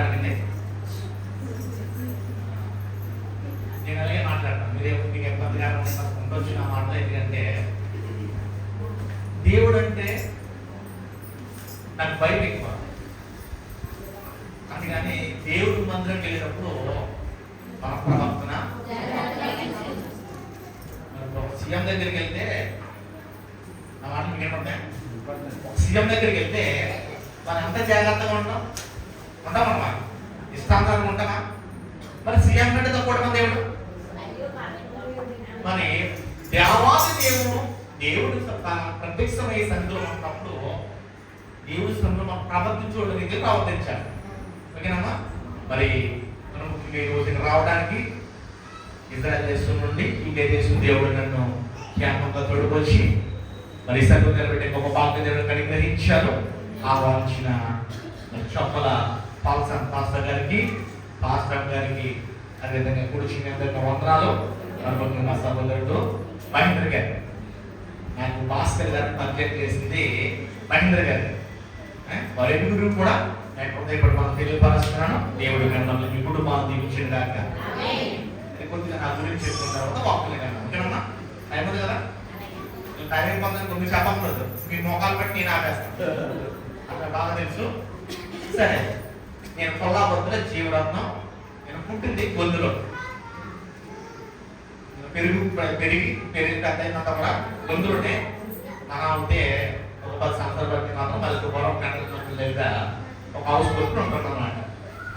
మాట్లాడుతుంది. నేను అలాగే మాట్లాడతాను. మీకు ఇబ్బందిగా ఉండొచ్చు నా మాటలు. ఎందుకంటే దేవుడు అంటే నాకు భయం ఎక్కువ. అందుకని దేవుడు మందిరంకి వెళ్ళినప్పుడు మన ప్రవర్తన, సీఎం దగ్గరికి వెళ్తే నా మాటలు మీకు ఏమంటాయి? సీఎం దగ్గరికి వెళ్తే మనం ఎంత జాగ్రత్తగా ఉంటామన్నమాట. ఇష్టాంతరంగా ఉంటామా? మరి సీఎం కంటే తక్కువ దేవుడు. మరి దేవాది దేవుడు ప్రత్యక్షమయ్యే సన్నిధిలో ఉన్నప్పుడు దేవుడి సన్నిధిలో మనం ప్రవర్తించడానికి ప్రవర్తించాలి. ఓకేనమ్మా? మరి మనం ఈ రోజుకి రావడానికి ఇజ్రాయెల్ దేశం నుండి ఇంకే దేశం దేవుడు నన్ను జ్ఞాపకంగా తోడుకొచ్చి మరి సన్నిధి నిలబెట్టే గొప్ప భాగ్య దేవుడు అనుగ్రహించారు. ఆహ్వానించిన చొప్పల పాస్టర్ గారికి, పాస్టర్ గారికి, అదేవిధంగా కూర్చుని అందరికీ వందనాలు. అనుకుంటున్న మా సహోదరుడు మహేంద్ర గారు, నాకు భాస్కర్ గారిని పరిచయం చేసింది మహేంద్ర గారు. వారి ఎదుగురు కూడా నేను హృదయపడి మనం తెలియపరుస్తున్నాను. దేవుడు మిమ్మల్ని మీ కుటుంబాన్ని దీవించిన దాకా కొద్దిగా నా గురించి చెప్పుకున్న తర్వాత వాక్కులు ఓకేనమ్మా? అయిపోతుంది కదా? టైం పొందని కొన్ని చెప్పకూడదు. మీ మొఖాలు బట్టి నేను ఆపేస్తాను. అక్కడ బాగా తెలుసు. సరే, నేను కొల్లాపొద్దుల జీవరత్నం. నేను పుట్టింది గొంతులో. పెరిగి పెద్ద అయినంత కూడా గొంతులుంటే మన ఉంటే ఒక 10 సంవత్సరాల బట్టి మాత్రం మళ్ళీ పొలం గంటల లేదా ఒక హౌస్ కొట్టుకుని ఉంటుందన్నమాట.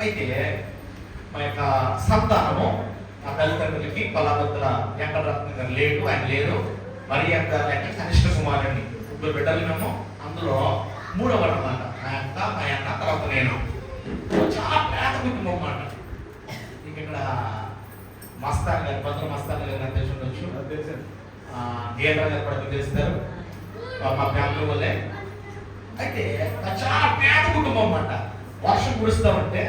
అయితే మా యొక్క సంతానము మా తల్లిదండ్రులకి కొల్లాపొద్దుల వెంకటరత్న గారు లేడు, ఆయన లేరు. మరి యొక్క కనిష్ట కుమారుడిని 3 బిడ్డలు మేము. అందులో 3వ అన్నమాట మా అన్న, తర్వాత నేను. చాలా పేద కుటుంబం అన్నమాట. ఇక్కడ మస్తాన్ గారు, భద్ర మస్తాన్ గారు తెలిసి ఉండొచ్చు, గేదర్ గారు కూడా తెలుస్తారు మా ఫ్యామిలీ వల్లే. అయితే చాలా పేద కుటుంబం అన్నమాట. వర్షం కురుస్తూ ఉంటే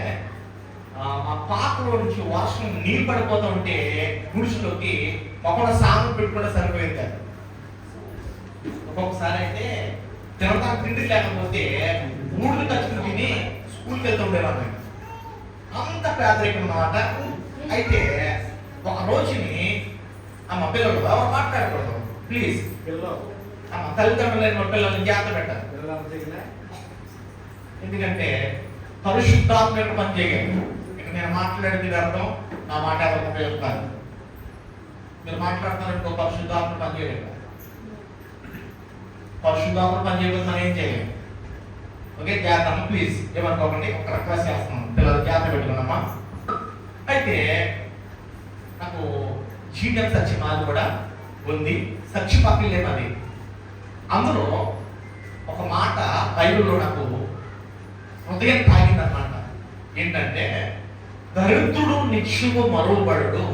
మా పాకలో నుంచి వర్షం నీళ్ళు పడిపోతూ ఉంటే గుడిసెలోకి ఒకళ్ళ సాగు పెట్టుకుంటే సరిపోయింది కాదు. ఒక్కొక్కసారి అయితే తినడానికి తిండి లేకపోతే ఊళ్ళు ఖర్చులు తిని స్కూల్కి వెళ్తూ ఉండేవాళ్ళు. అంత పేదరికం అన్నమాట. అయితే ఒక రోజుని అమ్మ పిల్లలు ఎవరు మాట్లాడకూడదు ప్లీజ్, అమ్మ తల్లిదండ్రులు లేని పిల్లల్ని జాగ్రత్త పెట్టాలి. ఎందుకంటే పరిశుద్ధాత్మ యొక్క పని చేయాలి. ఇక నేను మాట్లాడేది అర్థం నా మాట ఎవరికి ఉపయోగపడాలి. మీరు మాట్లాడుతున్నారంటే పరిశుద్ధాత్మ పని చేయలేదు. పరిశుద్ధాత్మ పని చేయకపోతే మనం ఏం చేయలేము. ఓకే, జాగ్రత్త ప్లీజ్, ఏమనుకోకండి. ఒక రిక్వెస్ట్ చేస్తున్నాను, పిల్లలు జాగ్రత్త పెట్టుకున్నామా. అయితే నాకు జీవితం సత్యమాది కూడా ఉంది. సత్యపాకి లేమది. అందులో ఒక మాట బైబిల్లో నాకు హృదయం తాగిందన్నమాట. ఏంటంటే దరిద్రుడు నిత్యము మరువబడు,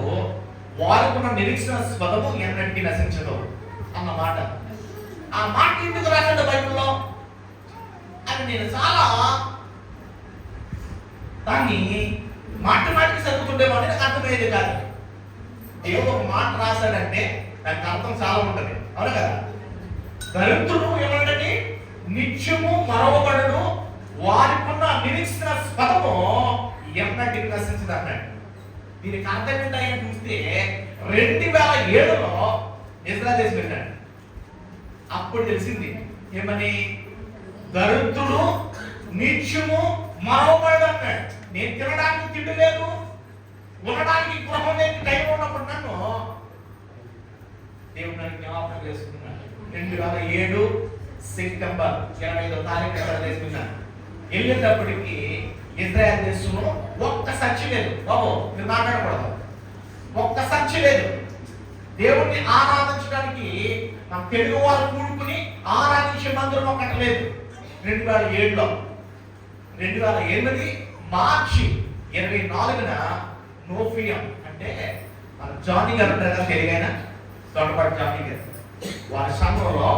వారికున్న నిరీక్షణ స్వదము ఎన్నటికీ నశించదు అన్నమాట. ఆ మాట ఎందుకు రాశాడు బైబిల్లో అని నేను చాలా దాన్ని మాటికి చదువుతుండేవాడిని. నాకు అర్థమయ్యేది కాదు. దేవుడు ఒక మాట రాశాడంటే దానికి అర్థం చాలా ఉంటుంది, అవును కదా? దరిద్రుడు ఏమంటే నిత్యము మరవబడును, వారికున్న నిరీక్షణ స్పదము ఎన్నటికి నశించదు అన్నాడు. దీనికి అర్థం ఏంటని చూస్తే 2007లో ఇజ్రాయెల్ దేశం వెళ్ళాడు. అప్పుడు తెలిసింది ఏమని, దరిద్రుడు నిత్యము మరవబడు అన్నాడు. నేను తినడానికి తిండి లేదు, ఉండడానికి గృహం లేదు, టైం ఉన్నప్పుడు నన్ను దేవుడు నాకు జ్ఞాపకం చేసుకున్నాడు. 2007 సెప్టెంబర్ 25వ తారీఖు చేసుకున్నాను. వెళ్ళేటప్పటికి ఇజ్రాయెల్ దేశంలో ఒక్క సచ్చి లేదు. బాబు మీరు మాట్లాడకూడదు, ఒక్క సచ్చి లేదు. దేవుణ్ణి ఆరాధించడానికి మన తెలుగు వాళ్ళు కూడుకుని ఆరాధించే మందిరం ఒక్కటి లేదు. 2007లో 2008 మార్చి 24న నోఫియం అంటే మన జానీ గారు ఉంటారు కదా, తెలుగైన తోటపాటి జానీ గారు, వారి సంఘంలో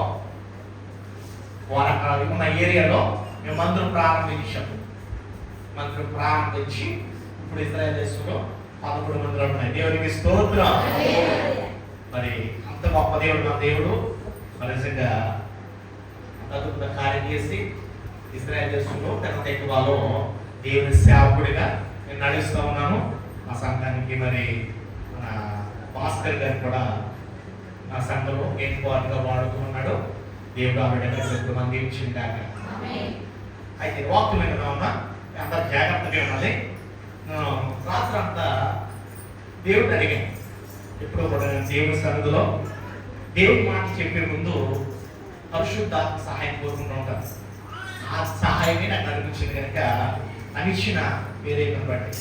వారు అక్కడ ఉన్న ఏరియాలో మేము మందిరం ప్రారంభించాము. మందిరం ప్రారంభించి ఇప్పుడు ఇజ్రాయెల్ దేశంలో 11 మందిరాలు ఉన్నాయి. దేవునికి స్తోత్రం. మరి అంత గొప్ప దేవుడు మన దేవుడు. మరి నిజంగా అంత కార్యం చేసి ఇజ్రాయెల్ దేశంలో పెద్దవాళ్ళు దేవుని సేవకుడిగా నేను నడుస్తూ ఉన్నాను. మా సంఘానికి మరి మన భాస్కర్ గారు కూడా నా సంఘంలో గా వాడుతూ ఉన్నాడు. దేవుడు ఆవిడ మంది ఇచ్చింది. అయితే వాక్యం ఉన్నా అందరు జాగ్రత్తగా ఉన్నది. రాత్రి అంతా దేవుడు అడిగాను, ఎప్పుడో కూడా దేవుని సన్నిధిలో దేవుడి మాట చెప్పే ముందు పరిశుద్ధాత్మ సహాయం కోరుకుంటూ ఉంటాను. ఆ సహాయమే నాకు అనిపించింది కనుక అనిచ్చిన వేరే బట్టి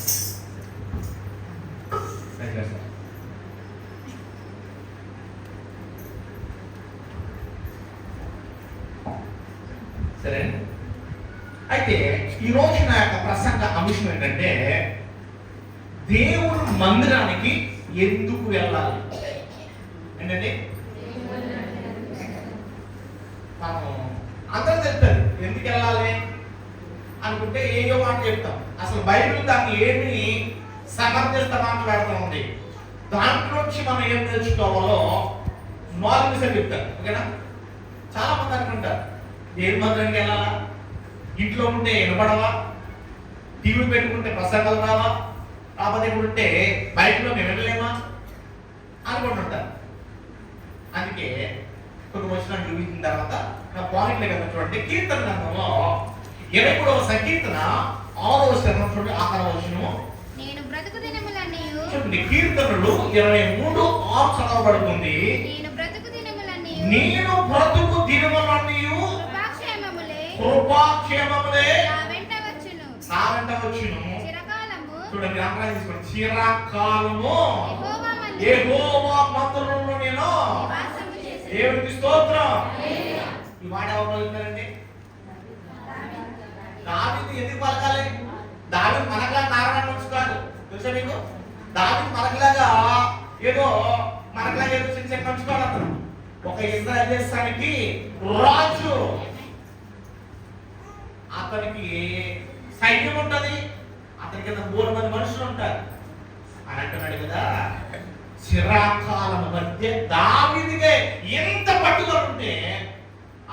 సరే. అయితే ఈ రోజు నా యొక్క ప్రసంగ అంశం ఏంటంటే దేవుని మందిరానికి ఎందుకు వెళ్ళాలి ఏంటంటే మనం అందరూ చెప్తారు ఎందుకు వెళ్ళాలి అనుకుంటే ఏయో మాట చెప్తాం. అసలు బైబిల్ దాన్ని ఏమి సమర్థిస్త మాట్లాడుతూ ఉంది. దాంట్లోంచి మనం ఏం నేర్చుకోవాలో 4 విషయాలు చెప్తారు. ఓకేనా? చాలా మంది అనుకుంటారు దేవుని మందిరానికి వెళ్ళాలా, ఇంట్లో ఉంటే వినపడవా, టీవీ పెట్టుకుంటే ప్రసంగాలు రావా, కాకపోతే ఉంటే బయటలో మేము వెళ్ళలేమా అనుకుంటుంటారు. అందుకే కొన్ని వచనాలు చూపించిన తర్వాత నా పాయింట్లు కదా చూడండి. కీర్తన గ్రంథంలో 23వ సంకీర్తన 6వ వచనం చూడండి. 6వ వచనం నేను బ్రతుకు దినములన్నీయు చూడండి. కీర్తనలు 23:6 చదవబడుతుంది. నేను బ్రతుకు దినములన్నీయు కృపాక్షేమములే నా వెంట వచ్చును చిరకాలము. చూడండి గ్రంథాలు తీసుకోండి. చిరకాలము యెహోవా మందిరంలో నేను దేవునికి స్తోత్రం. ఈ మాట ఎవరు పలుకుతారండి? దావీదు ఎందుకు పలకాలి? దావీదు మనకలా నారాయణ కాదు, తెలుసా మీకు? దావీదు మనకలాగా ఏదో చిన్న చిన్న పంచుకోవాలి. అతను ఒక ఇశ్రాయేలు దేశానికి రాజు. అతనికి సైన్యం ఉంటది, అతని కింద 3 మంది మనుషులు ఉంటారు అని అంటున్నాడు కదా. చిరకాలం మధ్య దావీదుకే ఎంత పట్టుదల ఉంటే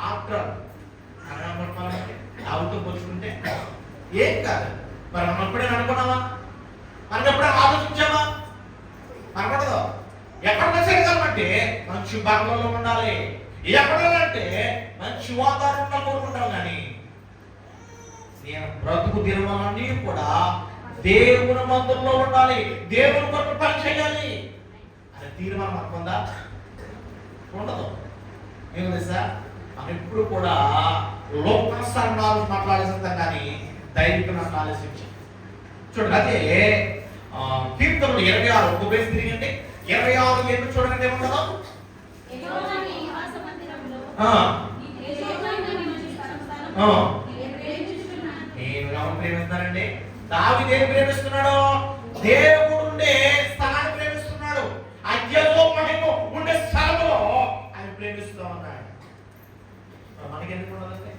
ఆత్రం దావీదుతో పోల్చుకుంటే ఏం కాదు. మరి మనం ఎప్పుడైనా అనుకున్నావా? మనం ఎప్పుడైనా ఆలోచించామా? అనుకుంటుందో ఎక్కడ చేయగలమంటే మంచి బంగ్లాలో ఉండాలి, ఎక్కడంటే మంచి వాతావరణంలో కోరుకుంటాం. కానీ నేను బ్రతుకు దినమని కూడా దేవుని మందిరంలో ఉండాలి, దేవుని కొరకు పని చేయాలి అనే తీర్మానం అనుకుందా? ఉండదు. ఏం తెలుసా, మనం ఎప్పుడు కూడా లోకానుసారం మాట్లాడేస్తాం కానీ దైవిక ఆలోచించాం. చూడండి, అదే కీర్తనలు 26 ఒక బేస్ తిరిగండి. 26 ఎందుకు చూడండి ఏముంటుందో. నేను ఎవరు ప్రేమిస్తానండి? దావీదు ఏం ప్రేమిస్తున్నాడు? దేవుడు ఉండే స్థలాన్ని ప్రేమిస్తున్నాడు. అత్యలో మహిమ ఉండే స్థలంలో ఆయన ప్రేమిస్తూ ఉన్నాడు. మనకి ఎందుకు ఉండదండి?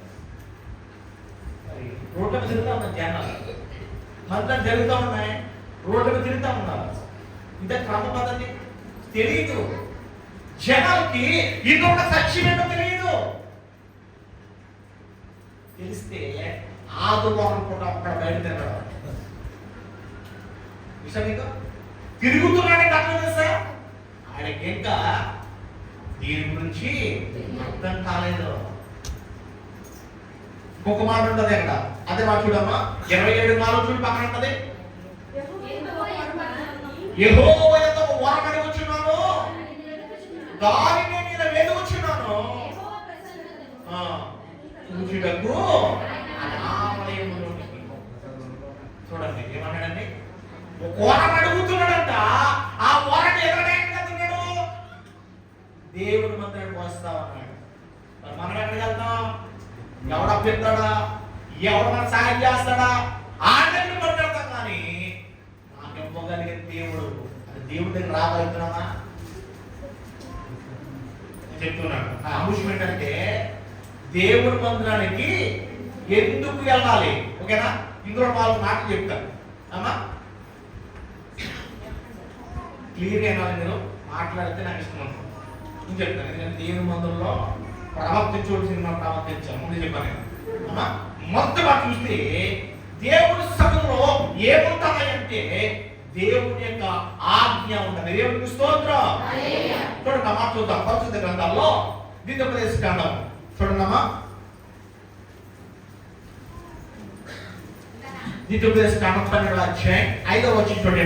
మరి రోడ్ల మీద తిరుగుతా ఉన్న జనాలు మంత్రాలు జరుగుతూ ఉన్నాయి, రోడ్ల మీద తిరుగుతూ ఉన్నారు. ఇదే క్రమ పద్ధతి తెలియదు. జనాలకి ఇంకొక సత్యమేమో తెలియదు. తెలిస్తే ఆదివారం కూడా అక్కడ బయట తిరగడం విషయం తిరుగుతున్నాడంటే అర్థం తెలుసా? ఆయనకి ఇంకా దీని గురించి అర్థం కాలేదు. ఇంకొక మాట ఉంటుంది అక్కడ, అదే మాట చూడమ్మా. 27:4 చూడు, పక్కన ఉంటది. యెహోవా యందు వరమని వచ్చున్నాను, దానిని నేను వెతుకుచున్నాను, చూచుటకు ఆలయములోనికి. చూడండి ఏమన్నాడండి? వరం అడుగుతున్నాడంట. ఆ వరం ఎదురనేస్తున్నాడు, దేవుని మందిరానికి వస్తా ఉన్నాడు. మనం ఎక్కడికి వెళ్తాం? ఎవడ పెడతాడా, ఎవడు మన సాయం చేస్తాడా ఆటలు పడతాం. కానీ నాకు ఇవ్వగలిగే దేవుడు, అది దేవుడి దగ్గర రాగలుగుతున్నామా చెప్తున్నాడు. ఆ అంశం ఏంటంటే దేవుడి మందిరానికి ఎందుకు వెళ్ళాలి. ఓకేనా? ఇందులో 4 మాటలు చెప్తాను అమ్మా. క్లియర్గా వినాలి. మీరు మాట్లాడితే నాకు ఇష్టం అనుకో. నేను చెప్తాను, ఎందుకంటే దేవుని మందిరంలో ప్రవర్తించవలసిన ప్రవర్తించాను ముందు చెప్పాను నేను అమ్మా. మొత్తం చూస్తే దేవుని సన్నిధిలో ఏముంటాయంటే దేవుని యొక్క ఆజ్ఞ ఉన్నది. దేవునికి స్తోత్రం. చూడండి అమ్మా, చూద్దాం పరిశుద్ధ గ్రంథాల్లో ద్వితీయోపదేశ కాండం చూడండి అమ్మా. ద్వితీయోపదేశ కాండం 12వ అధ్యాయం 5వ వచనం చూడండి.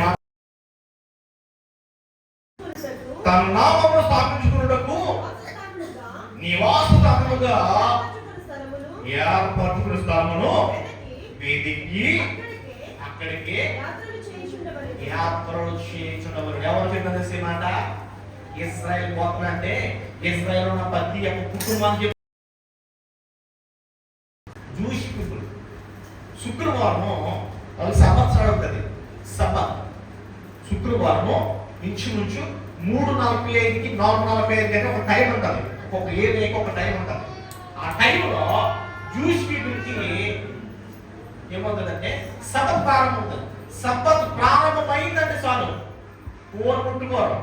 తన నామమును స్థాపించుకున్నటకు నివాసస్థానముగా ఏర్పరచుకున్న స్థలమును వెదికి అక్కడికి యాత్రలు చేయించున్నవారు. ఎవరు చెప్పిన మాట? ఇశ్రాయేల్ గోత్రం. అంటే ఇశ్రాయేల్ ఉన్న ప్రతి ఒక్క కుటుంబానికి జూయిష్ పీపుల్ శుక్రవారము వాళ్ళకి సంవత్సరాలు ఉంటుంది. సబ్బత్ శుక్రవారము ఇంచుమించు 3:45కి 4:45 అంటే ఒక టైం ఉంటుంది. ఒక్కొక్క ఏరియాకి ఒక టైం ఉంటుంది. ఆ టైంలో జూయిష్ పీపుల్కి ఏమవుతుందంటే సబ్బత్ ప్రారంభం ఉంటుంది. సబ్బత్ ప్రారంభమైందంటే చాలు కూర ముట్టుకోరు,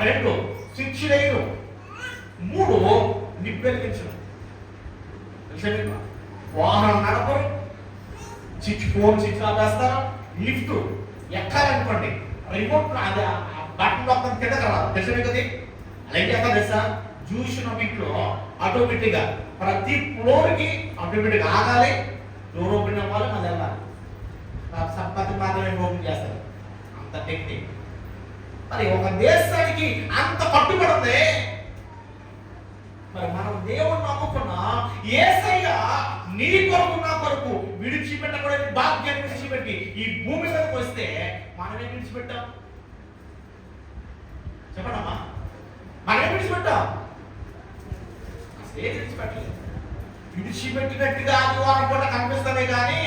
2 స్విచ్ వేయరు, 3 నిప్పెలిగించరు, వాహనం నడపరు, ఫోన్ స్విచ్ ఆపేస్తారు, లిఫ్ట్ ఎక్కాలనుకోండి రిమోట్ అది బటన్ మొత్తం కిందకి రాదు. తెలుసు కదా అలాగే ఎక్కడ తెలుసా? చూసిన వీటిలో ఆటోమేటిక్గా ప్రతి ఫ్లోర్కి ఆటోమేటిక్గా ఆగాలి, డోర్ ఓపెన్ అవ్వాలి, మళ్ళీ వెళ్ళాలి. సంపత్తి మాత్రమే ఓపెన్ చేస్తారు. అంత టెక్నిక్. మరి ఒక దేశానికి అంత పట్టుబడింది. మరి మనం దేవుణ్ణి నమ్ముకున్నా యేసయ్య నీ కొరకు నా కొరకు విడిచిపెట్టకూడని భాగ్యాన్ని విడిచిపెట్టి ఈ భూమి మీదకి వస్తే మనమే విడిచిపెట్టాం. చెప్పడమ్మా, మనమే విడిచిపెట్టాం. అసలే విడిచిపెట్టలేదు. విడిచిపెట్టినట్టుగా ఆదివారం పూట కనిపిస్తామే కానీ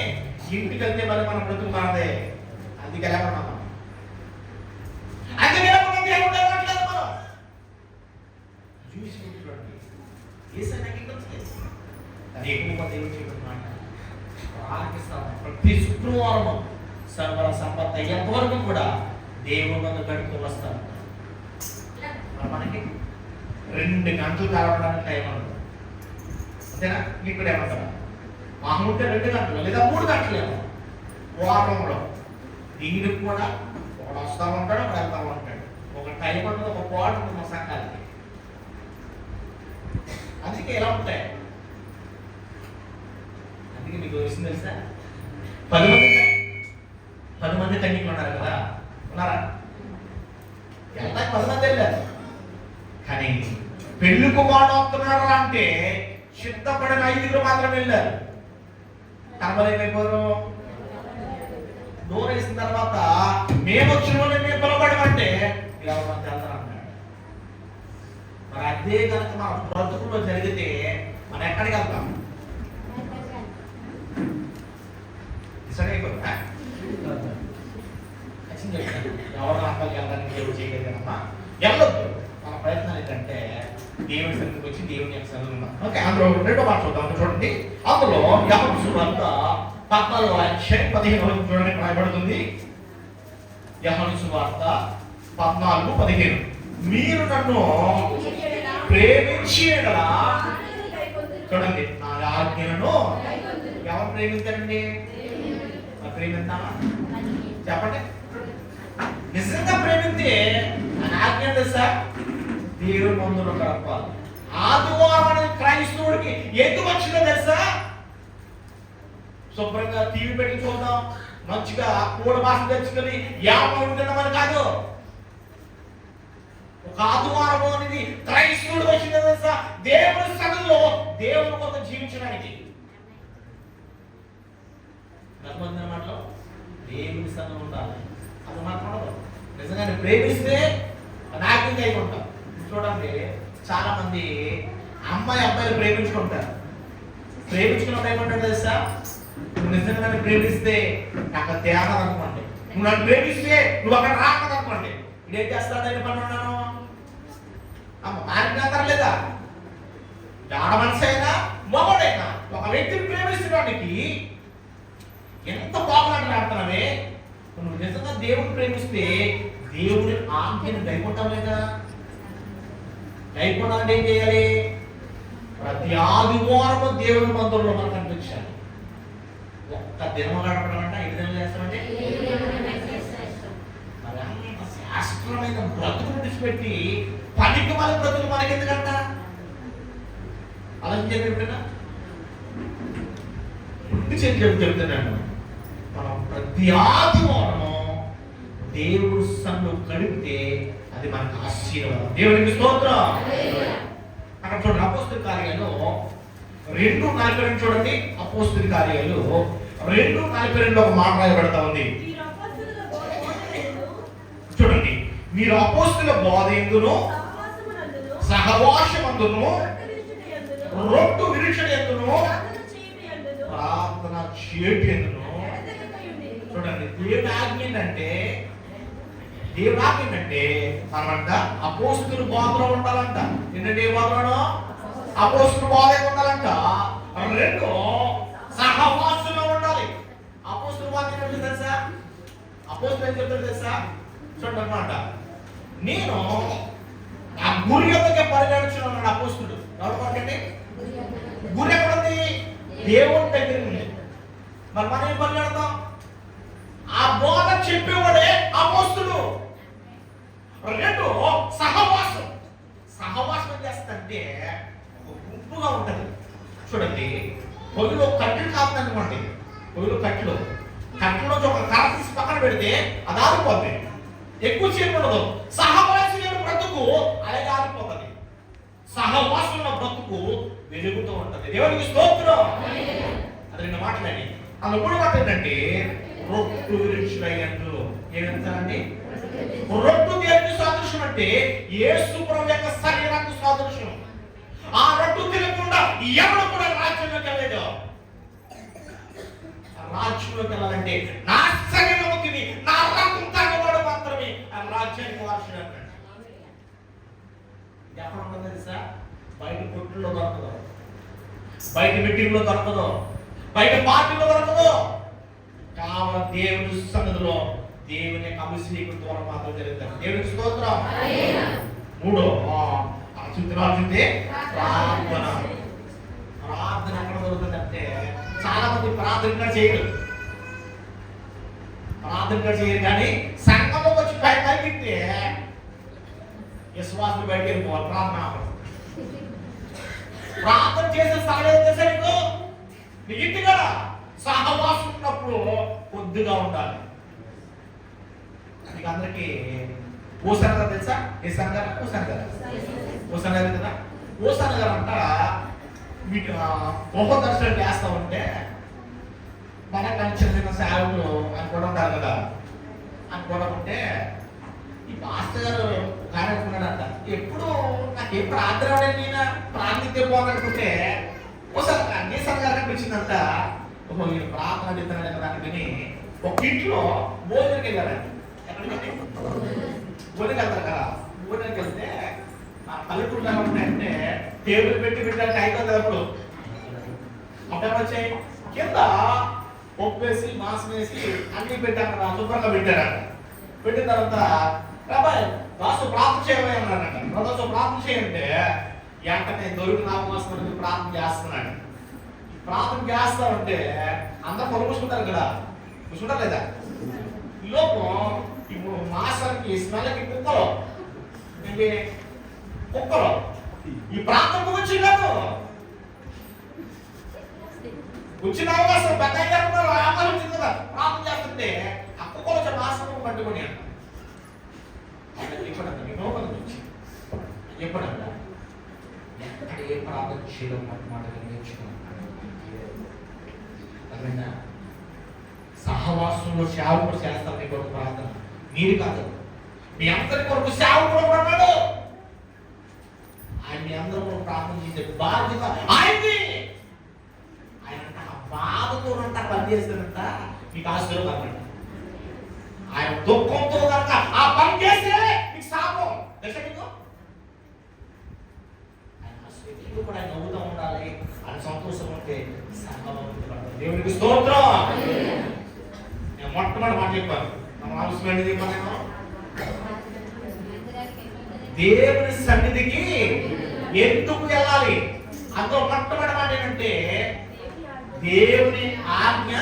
ఇంటికి వెళ్తే మరి మనం బ్రతుకు మనదే. అందుకే లేకుండా అందుకే మనం దేవుడు లేవట్లేదు. మనం చూసి అది ఎక్కువ దేవుడు చెప్పిన మాట ఆలకిస్తాము. ప్రతి శుక్రవారం సర్వర సంపత్తి అయ్యేంతవరకు కూడా దేవుడు నన్ను గడుపుతూ వస్తాను. మనకి 2 గంటలు కలవడానికి టైం ఉంటుంది. అంతేనా? ఇప్పుడు ఏమంటారా? మామూలుగా 2 గంటలు లేదా 3 గంటలేమో వారంలో. దీనికి కూడా ఒకడు వస్తూ ఉంటాడు, ఒకడు వెళ్తూ ఉంటాడు. ఒక టైం ఉంటుంది, ఒక పాట ఉంటుంది మా సంఘాలకి. అందుకే ఎలా ఉంటాయి. అందుకే మీకు విషయం తెలుసా? 10 మంది కన్యకులు ఉన్నారు కదా, ఉన్నారా? ఎంత 10 మంది వెళ్ళారు. కానీ పెళ్లి కుమారుడు వస్తున్నాడు అంటే సిద్ధపడిన 5 మాత్రం వెళ్ళారు. కనబలేకపోయారు. డోర్ వేసిన తర్వాత మేము వచ్చిన వాళ్ళు మేము పిలవడమంటే 20 మంది వెళ్తారు అన్నాడు. మరి అదే కనుక మన బ్రతుకులో జరిగితే మనం ఎక్కడికి వెళ్తాం? ఇసడైపోతా ఎవరు అక్కడికి వెళ్ళడానికి దేవుడు చేయగలిగానమ్మా? వెళ్ళొద్దు. మన ప్రయత్నం ఏంటంటే దేవుని సన్నిధికి వచ్చి దేవుని యొక్క సన్నిధిలో ఉన్నాం. ఓకే, అందులో 2వ మాట చూద్దాం. చూడండి, అందులో యోహాను సువార్త 14వ అధ్యాయం 15 చూడండి రాయబడుతుంది. యోహాను సువార్త 14:15 మీరు నన్ను ప్రేమించి చూడండి నా ఆజ్ఞలను ఎవరు ప్రేమించారండి? ప్రేమిద్దామా? చెప్పండి. నిజంగా ప్రేమిస్తే అని ఆజ్ఞ తెలుసా? దేవుని మందులో గడపాలి. ఆదివారం అనేది క్రైస్తవుడికి ఎందుకు వచ్చిందో తెలుసా? శుభ్రంగా టీవీ పెట్టి చూద్దాం, మంచిగా కూడ భాష తెచ్చుకొని యాభై తిన్నామని కాదు. ఒక ఆదివారం అనేది క్రైస్తవుడు వచ్చిందో తెలుసా? దేవుని సన్నిధిలో దేవుని కోసం జీవించడానికి. మాటలో దేవుని సన్నిధిలో ఉండాలి. అది మాట్లాడదు. నిజంగానే ప్రేమిస్తే నాట్యం అయిపోతాం. చూడండి, చాలా మంది అమ్మాయి అబ్బాయిలు ప్రేమించుకుంటారు. ప్రేమించుకున్నప్పుడు ఏమంటారు తెలుసా? నువ్వు నిజంగా నన్ను ప్రేమిస్తే నాకు తేడా అనుకోండి, నువ్వు నన్ను ప్రేమిస్తే నువ్వు అక్కడ రాకదు అనుకోండి, ఇదేం చేస్తాడని పని ఉన్నాను అమ్మ మారిన లేదా? ఆడ మనిషి అయినా మగడైనా ఒక వ్యక్తిని ప్రేమిస్తున్నానికి ఎంత బాగులాటలు ఆడుతున్నావే. నువ్వు నిజంగా దేవుడిని ప్రేమిస్తే దేవుడి ఆజ్ఞను గైకొట్టాలి లేదా? గైకొట్టాలంటే ఏం చేయాలి? ప్రతి ఆదివారం దేవుని మందిరంలో మనం కనిపించాలి. ఒక్క దినము గడపడం అంటే 5 దినాలు చేస్తామంటే మరి అంత శాస్త్రమైన బ్రతుకు విడిచిపెట్టి పనికి మన బ్రతుకు మనకెందుకంట ఆలోచించండి ఎప్పుడైనా. చెప్తున్నాను మనం ప్రతి ఆదివారము దేవుడు సన్ను గడిపితే అది మనకు ఆశీర్వాదం. దేవునికి స్తోత్రం. అక్కడ చూడండి అపోస్తల కార్యాలు 2:42 చూడండి. అపోస్తల కార్యాలు 2:42 ఒక మాట రాయబడతా ఉంది. చూడండి, మీరు అపోస్తల బోధ యందును సహవాసమందును రొట్టు విరుచుట యందును ప్రార్థన చేయుట యందును. చూడండి, దేవుని ఆజ్ఞ ఏంటంటే మనమంట అపోస్తల బోధలో ఉండాలంట. ఏంటంటే ఏ బోధలో? అపోస్తల బోధ ఉండాలంట. 2 సహవాసంలో ఉండాలి. అపోస్తల బోధ ఏంటంటే తెలుసా? అపోస్తలు ఏం చెప్తారు తెలుసా? చూడండి అన్నమాట, నేను ఆ గురి యొక్కకే పరిగెడుచున్నాడు అపోస్తుడు. ఎవరు మాట్లాడి గురి ఎక్కడుంది? దేవుని దగ్గర ఉంది. మరి మనం ఏం పరిగెడతాం? ఆ బోధ చెప్పేవాడే అపోస్తుడు. 2 సహవాసం. సహవాసం ఏం చేస్తుందంటే ఒక గుంపుగా ఉంటది. చూడండి, పొయ్యిలో కట్టెలు కాపుతుందనుకోండి. పొయ్యిలో కట్టెలో ఒక కర్ర తీసి పక్కన పెడితే అది ఆరిపోద్ది, ఎక్కువ సేపు ఉండదు. సహవాసం బ్రతుకు అలాగే ఆరిపోతుంది. సహవాసం బ్రతుకు వెలుగుతూ ఉంటది. దేవునికి స్తోత్రం. అది 2 మాటలండి. అందులో 3 మాట ఏంటంటే రొట్టు విరుచుటయందు. ఏమంటారండి? రొట్టు దేనికి సాదృశ్యం అంటే యేసు ప్రభువు యొక్క శరీరానికి సాదృశ్యం. ఆ రొట్టు తినకుండా ఎవరు కూడా రాజ్యంలోకి వెళ్ళలేదు. రాజ్యంలోకి వెళ్ళాలంటే నా శరీరము తిని నా రక్తం తాగేవాడు మాత్రమే ఆ రాజ్యానికి వారసుడు అన్నాడు. ఎక్కడ ఉంటుందో తెలుసా? బయట కొట్టుల్లో దొరకదు, బయట మీటింగ్లో దొరకదు, బయట పార్టీలో దొరకదు. కావాలి దేవుని సన్నిధిలో దేవుని యొక్క అభిషేకం ద్వారా మాత్రం జరుగుతుంది. దేవునికి స్తోత్రం. 3 ఆలోచితే ప్రార్థన. ప్రార్థన ఎక్కడ దొరుకుతుందంటే చాలా మంది ప్రార్థన చేయరు కానీ సంఘంలోకి వచ్చి పైకితే విశ్వాసం బయటకు వెళ్ళిపోవాలి. ప్రార్థన చేసే స్థాయి వచ్చేసరికి నీ ఇంటిగా సహవాసం ఉన్నప్పుడు కొద్దిగా ఉండాలి. మీకు అందరికి ఓసాన గారు తెలుసా? ఓసాన గారు కదా. ఓసాన గారు అంట మీకు మొహ దర్శనం చేస్తా ఉంటే మనకు చిన్న చిన్న సేవలు అని కూడా ఉంటారు కదా. అని కూడా ఉంటే ఈ పాస్టర్ గారు కానుకున్నాడంట. ఎప్పుడు నాకేం ప్రార్థన నేను ప్రార్థితే పోవాలనుకుంటే ఓసారి నేసన్ గారు అనిపించిందంట. ఈయన ప్రార్థన చెప్తున్నాడు కదా అని విని ఒక ఇంట్లో భోజనకి వెళ్ళారంట. ఎక్కడికి భోజనకి వెళ్తారు కదా. భోజనకి వెళ్తే ఆ పల్లెటూరులో ఉంటాయంటే టేబుల్ పెట్టి పెట్టడానికి అయిపోతుంది. అప్పుడు వచ్చాయి కింద పప్పు వేసి మాంసం వేసి అన్ని పెట్టారు కదా, శుభ్రంగా పెట్టారంట. పెట్టిన తర్వాత రాబాయ్ రాసు ప్రార్థన చేయమని అన్నారంట. రోజు ప్రార్థన చేయంటే వెంటనే దొరికి నామస్మరణ ప్రార్థన చేస్తున్నాడు. ప్రార్థన చేస్తా ఉంటే అందరూ పొరుగుసుకుంటారు కదా, కూర్చుంటారు లేదా? ఈ లోపం ఇప్పుడు మాసానికి స్మెల్కి కుక్కలు ఏంటి కుక్కలు ఈ ప్రాంతంకు వచ్చి కాదు వచ్చిన అవకాశం పెద్ద ఆకారం వచ్చింది కదా. ప్రార్థన చేస్తుంటే ఆ కుక్కలు వచ్చే మాసం పట్టుకొని అంట. ఎప్పుడంట మీ నోపల నుంచి ఎప్పుడంట ఎక్కడ ఏ ప్రార్థన చేయడం మాట నేర్చుకున్నాను. సహవాసంలో సేవకుడు చేస్తారు. మీ కొరకు ప్రార్థన మీరు కాదు, మీ అందరి కొరకు సేవకుడు ఉన్నాడు. ఆయన మీ అందరూ కొరకు ప్రార్థన చేసే బాధ్యత ఆయనది. ఆయన ఆ బాధతో పని చేస్తారంట మీకు ఆశీర్వాదం. ఆయన దుఃఖంతో కనుక ఆ పని చేస్తే మీకు శాపం. దర్శకుడు ఆయన ఆశీర్వాదం కూడా ఆయన నవ్వుతూ ఉండాలి. ఆయన సంతోషం ఉంటే దేవునికి స్తోత్రం. నేను మొట్టమొదటి మాట చెప్పాను. మనం ఆలోచన మనం దేవుని సన్నిధికి ఎందుకు వెళ్ళాలి? అందులో మొట్టమొదటి మాట ఏంటంటే దేవుని ఆజ్ఞ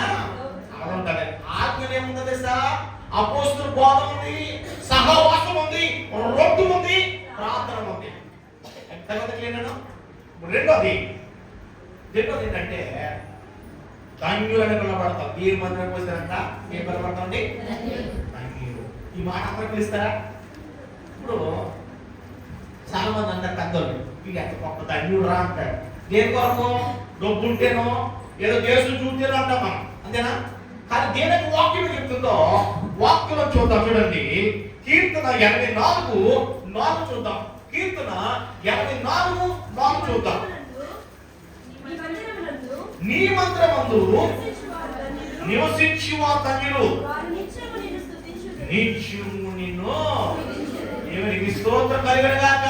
ఉంటుంది. ఆజ్ఞలు ఏముంటుంది సార్? అపోస్తుల బోధ ఉంది, సహవాసం ఉంది, రొట్టు ఉంది, ప్రార్థన ఉంది. రెండోది ఏంటంటే ధన్యులని పిలవబడతాం. ఏ మందిరం పోయినాక ఏం పిలవబడతామండి? ధన్యులు. ఈ మాట అందరూ పిలుస్తారా? ఇప్పుడు చాలా మంది అంటారు పెద్దోళ్ళు, ఇది ఎంత గొప్ప ధన్యుడు రా అంటారు. దేని కొరకు? డబ్బు ఉంటేనో ఏదో దేశం చూస్తేనో అంటాం మనం, అంతేనా? కానీ దేనికి వాక్యం చెప్తుందో వాక్యంలో చూద్దాం. చూడండి, కీర్తన 84:4 చూద్దాం. కీర్తన 84:4 చూద్దాం. నీ మందిరమందు నివసించు ఆ ధన్యులు నిత్యము నిన్ను దేవునికి స్తోత్రం కలుగును గాక.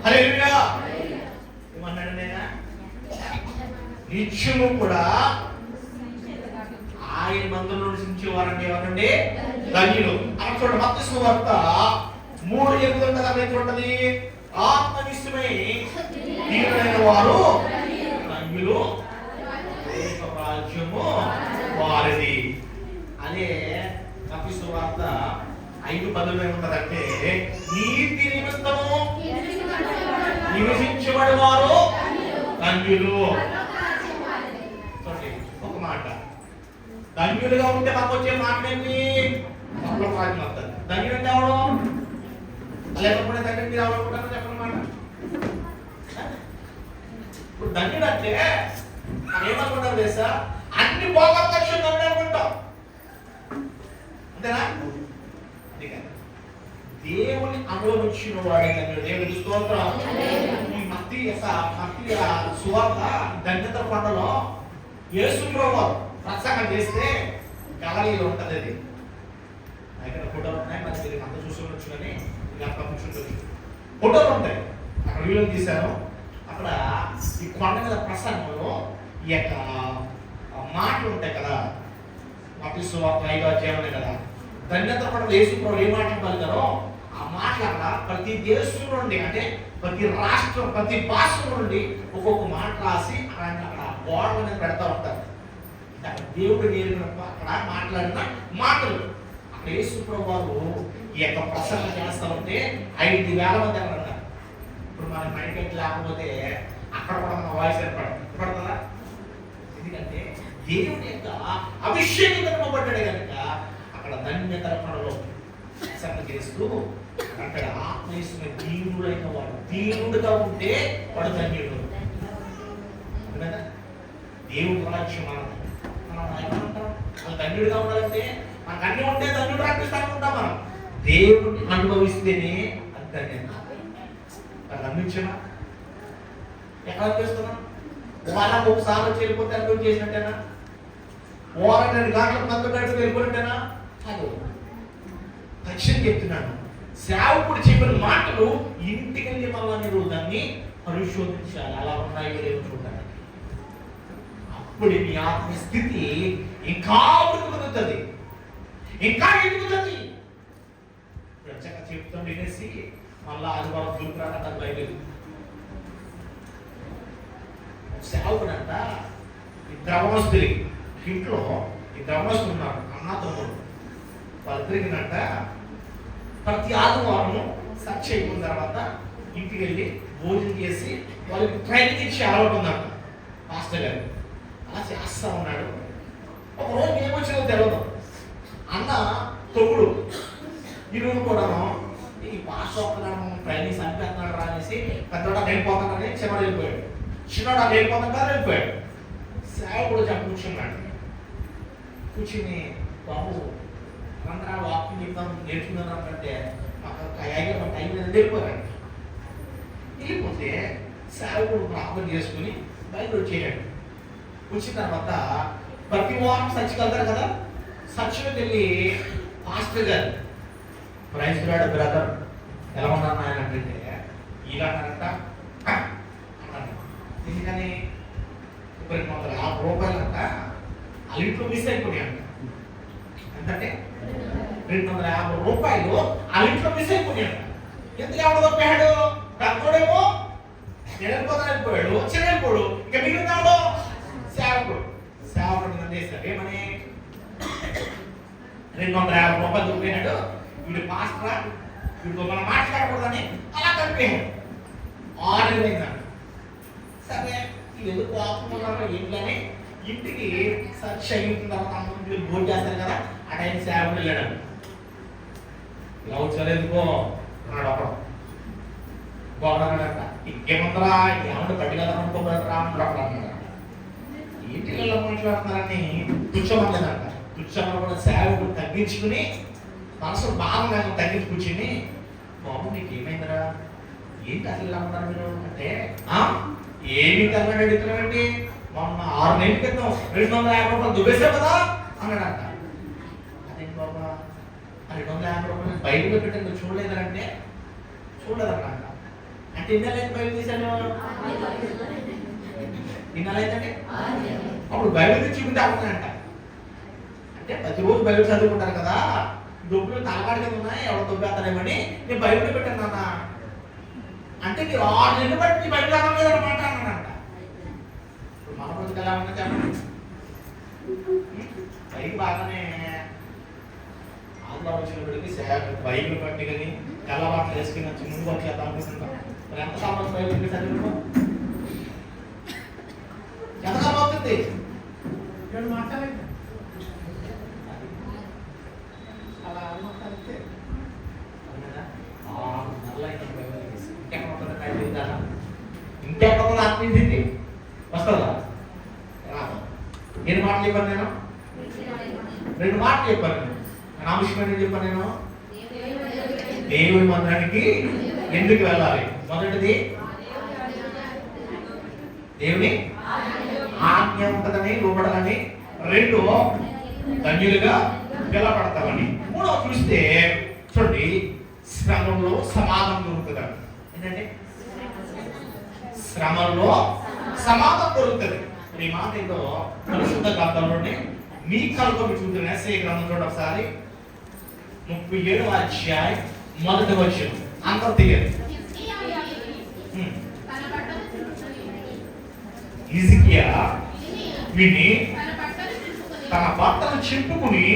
హల్లెలూయా. ఏమన్నాడు నేనా? నిత్యము కూడా ఆయన మందులో నివసించేవారండి ఎవరండి? ధన్యులు. అక్కడ చూడండి, మత్తయి సువార్త 3:8 అక్కడ చూడండి, ఆత్మనిష్టమై దీనులైన వారు ధన్యులు, రాజ్యము వారిది. అదే మత్తయి సువార్త 5:10 ఏముంటదంటే, నీతి నిమిత్తము నివసించబడి వారు ధన్యులు. ఒక మాట, ధన్యులుగా ఉంటే మాకు వచ్చే మాట ఏంటి? ధన్యుడు అంటే ఎవడు? లేకపోతే దగ్గర మీరు ఎవరుకుంటారో చెప్పండి మాట. ఇప్పుడు ధన్యుడు అంటే ఏమనుకుంటారు తెలుసా? అన్ని భోగపక్షం ధన్యుడు అనుకుంటాం, అంతేనా? దేవుని అనుభవించిన వాడే ధన్యుడు. దేవుని స్తోత్రం. ఈ మత్తయి సువార్త ధన్యత పండుగలో యేసు ప్రభువు ప్రసంగం చేస్తే గలిలయలో ఉంటది. అది దగ్గర ఫోటోలు ఉన్నాయి, మరి మీరు అంతా చూసుకుంటూ కానీ కూర్చుంటూ ఫోటోలు ఉంటాయి. అక్కడ వీడియో తీశాను. అక్కడ ఈ కొండ మీద ప్రసంగంలో ఈ యొక్క మాటలు ఉంటాయి కదా, మత్తయి సువార్త 5వ అధ్యాయం కదా, ధన్యత పండుగ యేసు ప్రభువు ఏ మాటలు పలికారో ఆ మాటలు అక్కడ ప్రతి దేశం నుండి, అంటే ప్రతి రాష్ట్రం, ప్రతి భాష నుండి ఒక్కొక్క మాట రాసి అక్కడ గోడల మీద పెడతా ఉంటారు. దేవుడు నేర్పిన అక్కడ మాట్లాడిన మాటలు అక్కడ యేసు ప్రభువు ఈ యొక్క ప్రసంగం చేస్తా ఉంటే 5,000 మంది అక్కడ ఉన్నారు. ఇప్పుడు మన మైండ్ లేకపోతే అక్కడ కూడా మన వాయిస్ ఏర్పడుతుందా? ఎందుకంటే దేవుని యొక్క అభిషేకపడ్డాడు కనుక అక్కడ ధన్యత పడలో ప్రసంగం చేస్తూ అక్కడ ఆత్మీయ దీనుడైన వాడు, దీనుడుగా ఉంటే వాడు ధన్యుడు. దేవుడు రాజ్యం మనది. మనం ఏమంటాం? మనం ధన్యుడిగా ఉండాలంటే మనకు అన్ని ఉంటే ధన్యుడు రాపిస్తానుకుంటాం. మనం దేవుడిని అనుభవిస్తేనే అది ధన్యత. అది అందించమా? ఎక్కడ చేస్తున్నాం? వాళ్ళకు ఒకసారి వచ్చి వెళ్ళిపోతే అనుభవం చేసినట్టేనా? 2 గంటలు 10 గంటలు వెళ్ళిపోయినట్టేనా? కాదు. ఖచ్చితంగా చెప్తున్నాను, సేవకుడు చెప్పిన మాటలు ఇంటికి వెళ్ళి మళ్ళీ మీరు దాన్ని పరిశోధించాలి. అలా ఉన్నాయో లేవో చూడాలి. అప్పుడు మీ ఆత్మస్థితి ఇంకా ఎదుగుతుంది, ఇంకా ఎదుగుతుంది. చక్కగా చెప్తాం వినేసి మళ్ళా ఆదివారం చూపురాట బయలుదేరి సేవకుడు అంట ఈ ద్రవస్తులు ఇంట్లో ఈ ద్రవస్తులు ఉన్నారు, అన్న తమ్ముడు. వాళ్ళు తిరిగినట్ట ప్రతి ఆదివారం సర్చ్ అయిపోయిన తర్వాత ఇంటికి వెళ్ళి భోజనం చేసి వాళ్ళకి ట్రైనింగ్ ఇచ్చి అలవాటు ఉందంట మాస్టర్ గారు. అలా చేస్తా ఉన్నాడు. ఒక రోజు ఏమొచ్చిందో తెలియదు. అన్న తమ్ముడు ఈరోజు కూడా ఈ మాస్టర్ ఒక్కదాను ట్రైనింగ్ చంపేస్తున్నాడు రా అనేసి పెద్దోడ వెళ్ళిపోతానని చిన్నోడు వెళ్ళిపోయాడు. చిన్నోడు వెళ్ళిపోతాను వెళ్ళిపోయాడు. సేవకుడు చెప్ప కూర్చున్నాడు. కూర్చుని, బాబు అందరూ వాకింగ్ చెప్తాం నేర్చుకుందాం అంటే మాకు టైం వెళ్ళిపోయాడు. వెళ్ళిపోతే సేవకుడు ప్రార్థన చేసుకుని బయట వచ్చేయాడు. వచ్చిన తర్వాత ప్రతి వారం సర్చ్కి వెళ్తారు కదా, సర్చ్లోకి వెళ్ళి మాస్టర్ గారు ప్రైజ్ రాడు బ్రదర్ ఎలా ఉన్నాను ఆయన అంటే ఇలా అన్నారంట అన్నాడు. ఎందుకని 250 రూపాయలు అంట వాళ్ళ ఇంట్లో మిస్ అయిపోయాయంట. ఎంతంటే 250 రూపాయలు వాళ్ళ ఇంట్లో మిస్ అయిపోయాయంట. ఎందుకు ఎవడ తప్పాడు? పెద్దోడేమో వెళ్ళిపోతాను వెళ్ళిపోయాడు, చిన్న వెళ్ళిపోడు, ఇక మిగిలిన సేవకుడు చేశారు ఏమని 250 రూపాయలు దొరికినాడు. వీడు మాస్టరా, వీడితో మనం మాట్లాడకూడదని అలా కలిపేయాడు. 6 నెలలు. సరే ఇది కోపం ఉన్నారో ఏంటని ఇంటికి సర్చ్ అయిన తర్వాత అందరూ భోజనం చేస్తారు కదా, ఆ టైం సేవకుడు వెళ్ళాడు. ఇలా వచ్చారు ఎందుకో అన్నాడు ఒకడు. గోడన్నాడట, ఇంకేముందరా ఏమన్నా పట్టిగలరా అనుకోబడరా అన్నాడు. ఏంటి ఇలా మాట్లాడుతున్నారని కూర్చోమలేదంట. కూర్చోమని కూడా సేవకుడు తగ్గించుకుని మనసు బాగా తగ్గించి కూర్చుని, బాబు నీకు ఏమైందిరా, ఏంటి అసలు ఇలా ఉన్నారు మీరు అంటే, ఏమి తగ్గని అడుగుతున్నారండి, మొన్న 6 నెలల క్రితం 250 రూపాయలు దుబ్బేశావు కదా అన్నాడంట. అదేంటి బాబా, 250 రూపాయలు బయటలో పెట్టండి చూడలేదంటే చూడలేదన్నమాట. అంటే ఇన్నెలైతే బయట తీశాను, ఇన్నెలైతే అప్పుడు బయట చూపించి అవుతున్నాయంట. అంటే ప్రతిరోజు బయట చదువుకుంటారు కదా, డబ్బులు తలకాడి కింద ఉన్నాయి, ఎవరు దొబ్బేస్తారేమని నేను బయట పెట్టాను నాన్న అంటే, మీరు 6 నెలలు బట్టి బయట రావడం లేదన్నమాట అన్నాడంట. ఇప్పుడు మన రోజుకి ఎలా ఉన్నా చెప్పండి, బైక్ బాగానే ఆంధ్ర వచ్చినప్పటికీ బైక్ పట్టి కానీ తెల్లబాట్లు వేసుకుని వచ్చి ముందుకు వచ్చేద్దాం అనుకుంటున్నాం. మరి ఎంత సంవత్సరం బయట చదువు ఎంత అవుతుంది? 7 మాట్లాడండి అలా మాట్లాడితే ఇంకెక్కడ ఆత్మీయంది వస్తుందా? ఎన్ని మాటలు చెప్పాను నేను? 2 మాటలు చెప్పాను నేను. నా విషయం ఏం చెప్పాను నేను? దేవుని మందిరానికి ఎందుకు వెళ్ళాలి? మొదటిది దేవుని ఆజ్ఞ ఉంటుందని, లోబడాలని. 2 ధన్యులుగా పిలబడతామని. 3 చూస్తే చూడండి, శ్రమంలో సమాధానం దొరుకుతుంది. ఏంటంటే శ్రమంలో సమాధానం దొరుకుతుంది. ఈ మాట ఏదో పరిశుద్ధ గ్రంథంలోనే మీ కళ్ళతో చూద్దాం. ఎస్ఐ గ్రంథం చూడండి ఒకసారి, 37వ అధ్యాయం 1వ వచనం. అందరూ తీయాలి. హిజ్కియా విని తన బట్టలు చింపుకుని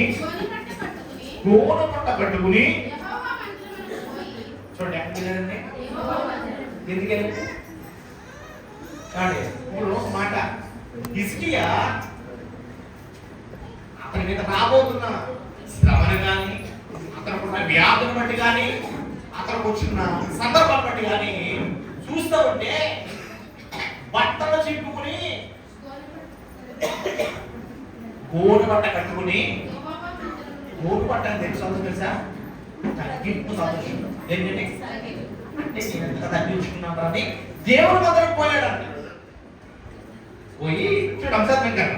గోన పట్ట కట్టుకుని, చూడండి ఎక్కడికి వెళ్ళాడండి, ఎందుకు వెళ్ళాడు? ఒక మాట, హిజ్కియా అతని మీద రాబోతున్న శ్రమను కానీ, అతనుకున్న వ్యాధులను బట్టి కానీ, అతనికి వచ్చిన సందర్భాన్ని బట్టి కానీ చూస్తూ ఉంటే బట్టలు చింపుకుని గోను బట్ట కట్టుకుని, గోను బట్ట అని తెలుసా, తగ్గింపు సంతోషం. ఏంటంటే అంటే నేను ఎంత తగ్గించుకున్నాను అని దేవుడు మాత్రం పోయాడంట. పోయి చూడు అంశాత్మం కదా,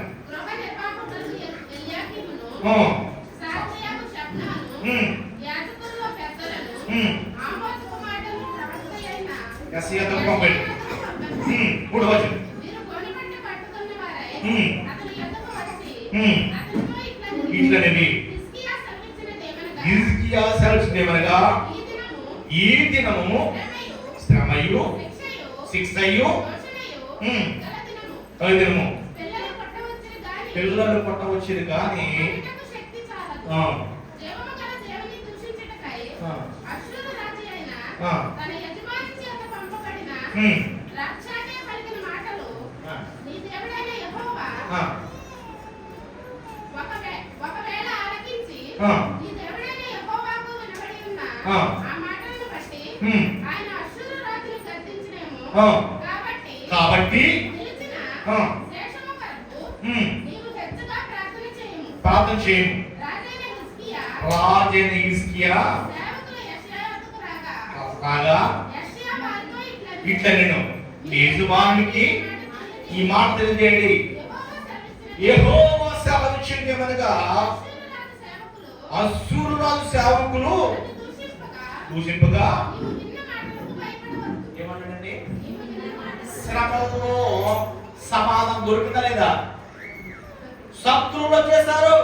ఈ దినము శ్రమయు శిక్షయు దినము పిల్లలు కొట్టవచ్చేది కానీ కాబట్టి ప్రార్థన చేయము. రాజైన హిజ్కియా రాగా ఇట్లా నేను యజమానికి ఈ మాట తెలియజేయండి, యెహోవా సెలవిచ్చింది ఏమనగా, అష్షూరు రాజు సేవకులు దూషింపగా ఏమన్నాడండి? శ్రమలో సమాధానం దొరికిందా లేదా? శత్రువులు వచ్చేసారు,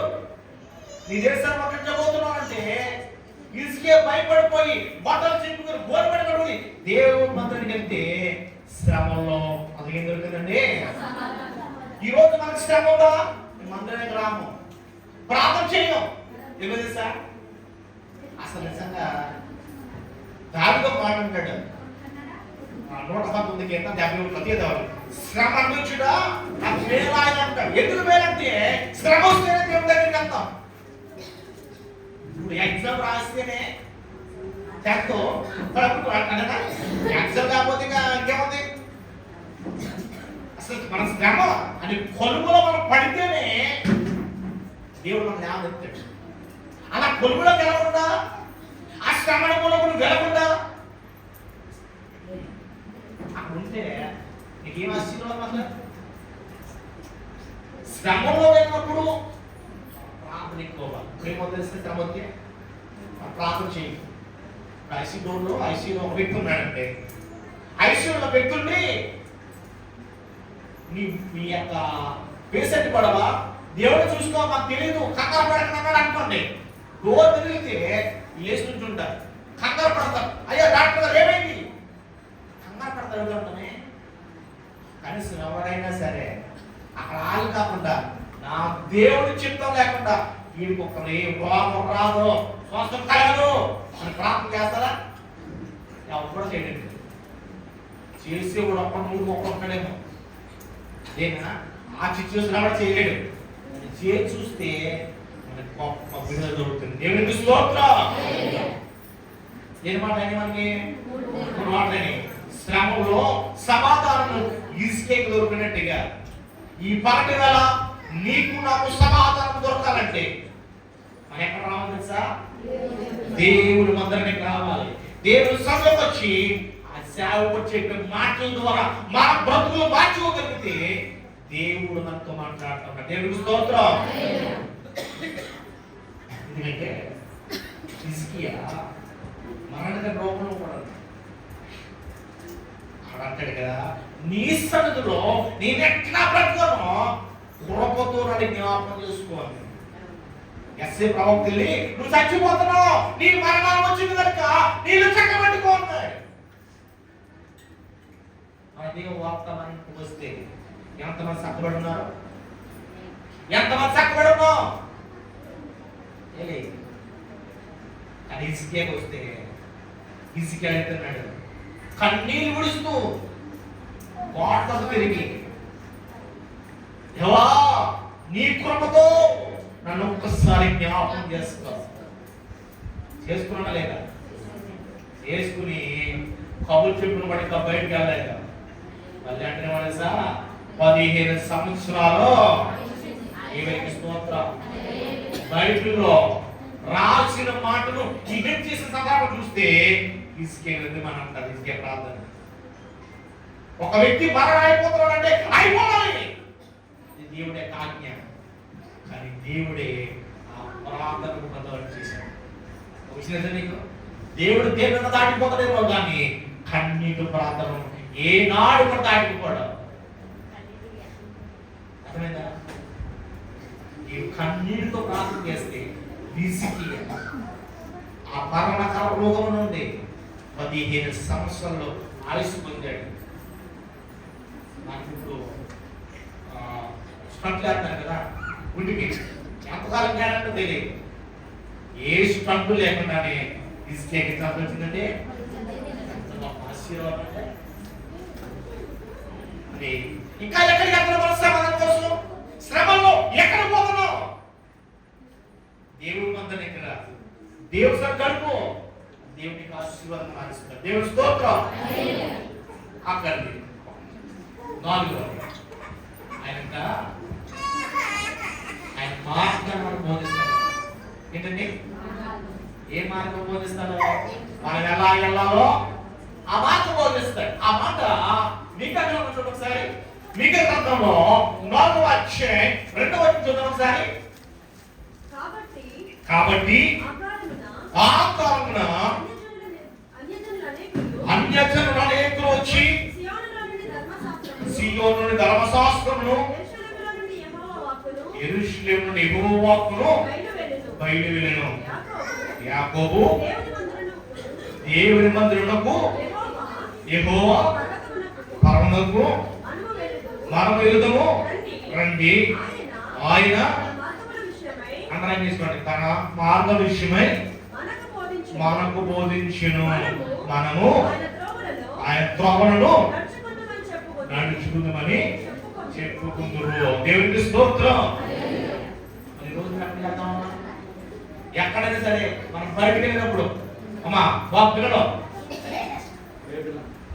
నీ దేశాన్ని పట్టించబోతున్నానంటే హిజ్కియా భయపడిపోయి బట్టలు చింపుకొని గోరుబడి కడుగుని దేవుని మందిరానికి వెళ్తే శ్రమంలో అది ఏం దొరికిందండి? ఈ రోజు మనకు శ్రమ ఉందా? మందిరానికి రాము, ప్రార్థన చేయం. ఎందుకు సార్? అసలు నిజంగా దారిలో మాట ఉంటాడు 119 కింద 70 శ్రమ అనుభవించుడా నాకు మేలు ఆయన అంటాడు. ఎందుకు మేలంటే శ్రమ వస్తేనే దేవుడి దగ్గరికి వెళ్తాం. ఇప్పుడు ఎగ్జామ్ రాస్తేనే చేస్తూ ఎగ్జామ్ కాకపోతే ఇంకేముంది? అసలు మన శ్రమ అని కొలుములో మనం పడితేనే దేవుడు మనం లేవనెత్తాడు. అలా కొలుములో గెలకుండా, ఆ శ్రమ అనుభవంలో గెలకుండా అక్కడ ఉంటే నీకేం ఆశీర్వాదం? అసలు శ్రమలో వెళ్ళినప్పుడు ప్రార్థన ఎక్కువాలి. ఏమో తెలిస్తే శ్రమ వస్తే ప్రార్థన చేయి. ఐసీయూలో ఒక వ్యక్తి ఉన్నాడంటే ఐసీయూలో వ్యక్తుల్ని మీ యొక్క పేషెంట్ పడవా దేవుడు చూసుకో మాకు తెలియదు కంగారు పడకన్నాడు అనుకోండి. డోర్ తిరిగితే లేచి నుంచి ఉంటారు, కంగారు పడతారు. అయ్యో డాక్టర్ గారు ఏమైంది? కంగారు పడతారు వెళ్తానే. కనీసం ఎవరైనా సరే అక్కడ ఆలు కాకుండా నా దేవుడి చిత్తం లేకుండా వీడికి ఒకరు రోగం రాదు, స్వస్థం కలగదు అని ప్రార్థన చేస్తారా? ఎవరు చేయలేదు. చేసి కూడా ఒక్కడేమో అదేనా ఆ సిచ్యువేషన్ కూడా చేయలేడు. చేసి చూస్తే మనకి గొప్ప విడుదల దొరుకుతుంది. దేవునికి స్తోత్రం. ఏం మాట్లాడి మనకి మాట్లాడి శ్రమంలో సమాధానం ఈస్కేకి దొరికినట్టుగా ఈ పగటి వేళ నీకు నాకు సమాధానం దొరకాలంటే మనం ఎక్కడ రావాలి తెలుసా? దేవుడు మందిరానికి రావాలి. దేవుడు సభలోకి వచ్చి ఆ సేవకు చెప్పే మాటల ద్వారా మన బ్రతుకులు మార్చుకోగలిగితే దేవుడు మనతో మాట్లాడుతున్నాడు. దేవుడికి స్తోత్రం. ఎందుకంటే హిజ్కియా మరణక రోగంలో కూడా అంటాడు కదా, నీ సన్నిధిలో నేనెట్లా బ్రతకను కృపతో నన్ను జ్ఞాపకం చేసుకోవాలి. ఎస్ఏ ప్రవక్త వెళ్ళి నువ్వు చచ్చిపోతున్నావు, నీ మరణం వచ్చింది కనుక నీళ్ళు చక్కబెట్టుకోన్నాడు. అదే వార్తమానికి వస్తే ఎంతమంది చక్కబడి ఉన్నారు? ఎంతమంది చక్కబడి ఉన్నావు? కానీ హిజ్కియాకి వస్తే హిజ్కియా వెళ్తున్నాడు కన్నీళ్ళు విడుస్తూ వార్తకు తిరిగి, యెహోవా నీ కృపతో నన్ను ఒక్కసారి జ్ఞాపకం చేసుకున్నా లేదా? చేసుకుని కబుర్లు చెప్పిన బట్టి బయటకు వెళ్ళలేక మళ్ళీ అంటే వాళ్ళ 15 సంవత్సరాలు ఏవైతే స్తోత్రం బైబిల్లో రాసిన మాటను నిజం చేసిన సందర్భం చూస్తే తీసుకెళ్ళి మనం అంటారు తీసుకే ప్రార్థన. ఒక వ్యక్తి మరణం అయిపోతున్నాడు అంటే అయిపోవాలి, దేవుడే ఆజ్ఞ. కానీ దేవుడే ఆ ప్రార్థనకు బదులు చేశాడు. ఒక విషయం నీకు దేవుడు దేవుడు దాటిపోతాడేమో కానీ కన్నీటి ప్రార్థన ఏనాడు కూడా దాటిపోవడం. అర్థమైందా? ఈ కన్నీటితో ప్రార్థన చేస్తే హిజ్కియా ఆ మరణకర రోగం నుండి 15 సంవత్సరాల్లో ఆయుష్ పొందాడు. నాకు ఇప్పుడు స్టంట్లు వేస్తారు కదా గుండెకి, ఎంతకాలం గ్యారంటీ తెలియదు. ఏ స్టంట్లు లేకుండానే హిజ్కియాకి ఎంత వచ్చిందంటే ఆశీర్వాదం. ఇంకా ఎక్కడికి వెళ్తున్నావు? సమాధానం కోసం శ్రమలో ఎక్కడ పోతున్నావు? దేవుడు మందన దగ్గర దేవుడు సార్ గడుపు, దేవునికి ఆశీర్వాదం ఆశిస్తారు. దేవుడి స్తోత్రం. అక్కడి 4 ఆయన మార్గాన్ని బోధిస్తాడు. ఏంటండి? ఏ మార్గం బోధిస్తాడో మనం ఎలా వెళ్ళాలో ఆ మాట బోధిస్తాడు. ఆ మాట మీకా గ్రంథంలో ఒకసారి, మీకా గ్రంథంలో 4వ అధ్యాయం 2వ వచనం చూద్దాం ఒకసారి. కాబట్టి ఆ కారణమున అన్యజనులు అనేకులు వచ్చి సియోను నుండి ధర్మశాస్త్రమును, యెరూషలేము నుండి యెహోవా వాక్కును బయలువెళ్ళెను. యాకోబు దేవుని మందిరమునకు యెహోవా పరమునకు మనము వెళుదము రండి. ఆయన అందరం తీసుకోండి. తన మార్గ విషయమై మనకు బోధించును. మనము ఆయన త్రోవలను నడుచుకుందామని చెప్పుకుందరు. దేవునికి స్తోత్రం. ఎక్కడైనా సరే మనం బయటకు వెళ్ళినప్పుడు అమ్మా బాబు పిల్లలు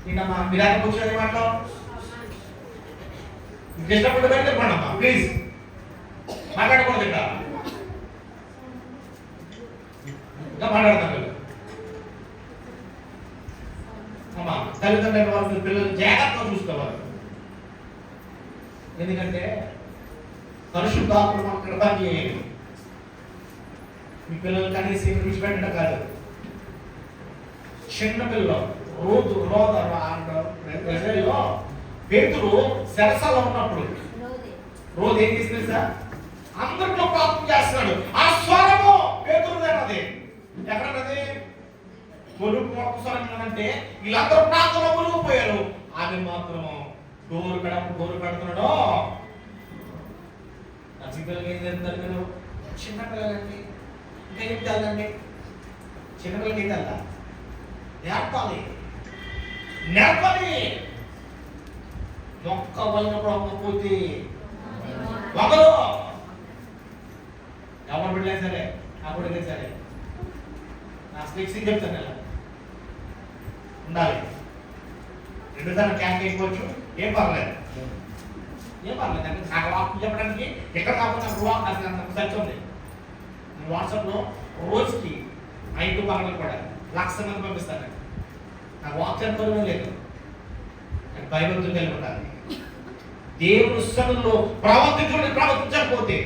నిన్నమ్మా మీరు ఎక్కడ కూర్చొని మాటలో ఇష్టపడి బయట చెప్పండి అమ్మా ప్లీజ్. మాట్లాడకూడదు ఇంకా మాట్లాడతాను. అమ్మా తల్లిదండ్రుల వాళ్ళు పిల్లలు జాగ్రత్తగా చూసుకోవాలి. ఎందుకంటే పరిశుద్ధాత్మ మనం కృపా చేయాలి. మీ పిల్లలు కనీసం విడిచిపెట్టడం కాదు. చిన్న పిల్లలు పేతురు సెరసాలో ఉన్నప్పుడు రోజు ఏం చేసింది సార్? అందరిలో ప్రార్థన చేస్తున్నాడు. ఆ స్వరము పేతురుదేనది. ఎక్కడన్నది? కొడుకు మొక్క స్వరం అంటే వీళ్ళందరూ ప్రార్థనలో మునిగిపోయారు. ఆమె మాత్రం డోరు పెడుతున్నాడు. పిల్లలకి ఏం చేస్తారు మీరు? చిన్న పిల్లలండి ఇంకా ఏం తెల్లండి? చిన్నపిల్లలకి ఏం తెల్లా? నేర్పాలి. మొక్క వలనప్పుడు అమ్మపోతే ఒకరు ఎవరు బిడ్డలే సరే నా బిడ్డలే సరే నా స్ట్రిక్స్ చెప్తాను ఇలా ఉండాలి. 2 సార్లు క్యాంప్ వేసుకోవచ్చు. ఏం పర్లేదు అంటే నాకు వాక్ చెప్పడానికి ఎక్కడ కాకుండా నాకు వాక్ నాకు సర్చ్ ఉంది. నేను వాట్సాప్లో రోజుకి 5 పనులు కూడా 1,00,000 మంది పంపిస్తాను. నాకు వాక్ చెప్పడం లేదు. నాకు బైబిల్తో కలిగి ఉండాలి. దేవుని సన్నిధిలో ప్రవర్తించకపోతే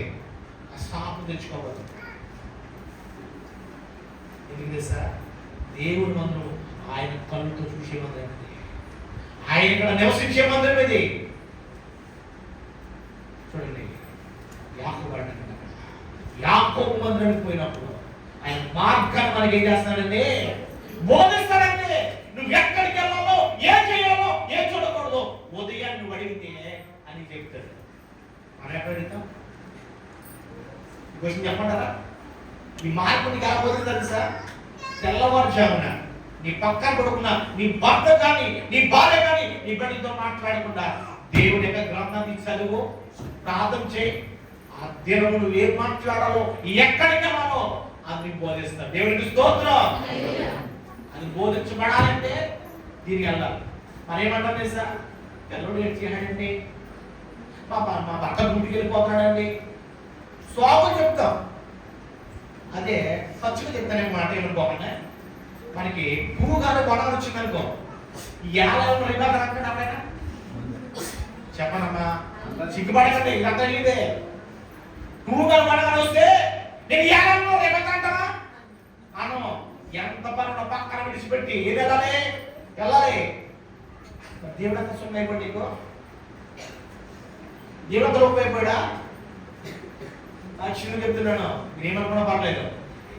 ఆ శాపం తెచ్చుకోవద్దు. ఎందుకంటే సార్ దేవుని మందిరం ఆయన కళ్ళతో చూసే మందిరం ఇది. ఆయన ఇక్కడ నివసించే మందిరం ఇది. చూడండి యాకోబు మందిరానికి పోయినప్పుడు ఆయన మార్గాన్ని మనకి ఏం చేస్తాడండి? బోధిస్తాడండి. నువ్వు ఎక్కడికి వెళ్ళాలో, ఏం చేయాలో, ఏం చూడకూడదు ఉదయం నువ్వు అడిగితే అని చెప్తాడు. మనం ఎక్కడ అడుగుతాం? క్వశ్చన్ చెప్పంటారా? ఈ మార్పుని కాకపోతే తెలుసా? తెల్లవారుజామున నీ పక్కన పడుకున్న నీ భర్త కానీ నీ భార్య కానీ నీ బిడ్డలతో మాట్లాడకుండా దేవుని యొక్క గ్రంథాన్ని చదువు, ప్రార్థన చేయి. ఆ దినము నువ్వు ఏం మాట్లాడాలో, ఎక్కడికి వెళ్ళాలో అది బోధిస్తాడు. దేవునికి స్తోత్రం. అది బోధించబడాలంటే దీనికి వెళ్ళాలి. మరి ఏమంటారు తెలుసా? పిల్లలు ఏం చేయాలండి? మా భర్త గుంటికి వెళ్ళిపోతున్నాడండి. స్వాగతం చెప్తాం. అదే ఖర్చుగా చెప్తానే మాట ఏమనుకోకుండా మనకి పువ్వు కాదు కొనగా వచ్చిందనుకో ఏళ్ళలో ఇవ్వగలంటే చెప్పనమ్మా సిగ్గుపడకండి. ఇదంతా ఇదే పువ్వు కాదు కొనగా వస్తే నేను ఏళ్ళలో ఇవ్వగలంటావా అను. ఎంత పనులు పక్కన విడిచిపెట్టి ఏది వెళ్ళాలి. దేవుడు అంతా సున్న అయిపోయి నీకు దేవుడు ఉపయోగపడా చిన్న చెప్తున్నాను. నేనేమనుకున్నా పర్లేదు.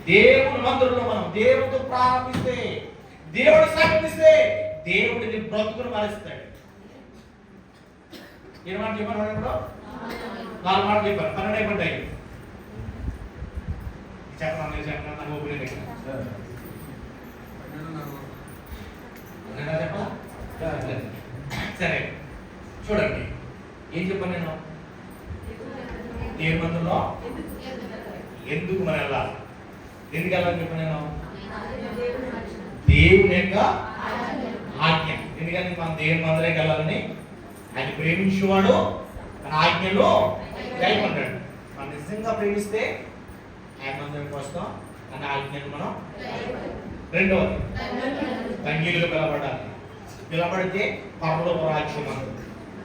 దేవుని మందిరంలో మనం దేవుడితో ప్రారంభిస్తే, దేవుడు సమర్పిస్తే దేవుడిని బ్రతుకును మారుస్తాడు. ఏ మాట చెప్పాను? 4 మాటలు చెప్పాను. 12 అయిపోతాయి. చెప్పాను నాకు ఓపెన్ చెప్పాలా? సరే చూడండి ఏం చెప్పాను నేను? దేవుని మందిరంలో ఎందుకు మనం వెళ్ళాలి? ఎందుకు వెళ్ళాలని చెప్పాను నేను? దేవుని యొక్క ఆజ్ఞ. ఎందుకంటే మనం దేవుని మందిరానికి వెళ్ళాలని ఆయన ప్రేమించేవాడు తన ఆజ్ఞలో కైకొంటాడు. మనం నిజంగా ప్రేమిస్తే ఆయన మందిరానికి వస్తాం. తన ఆజ్ఞను మనం రెండవది ధన్యులుగా పిలబడితే పరలోక రాజ్యం మనది.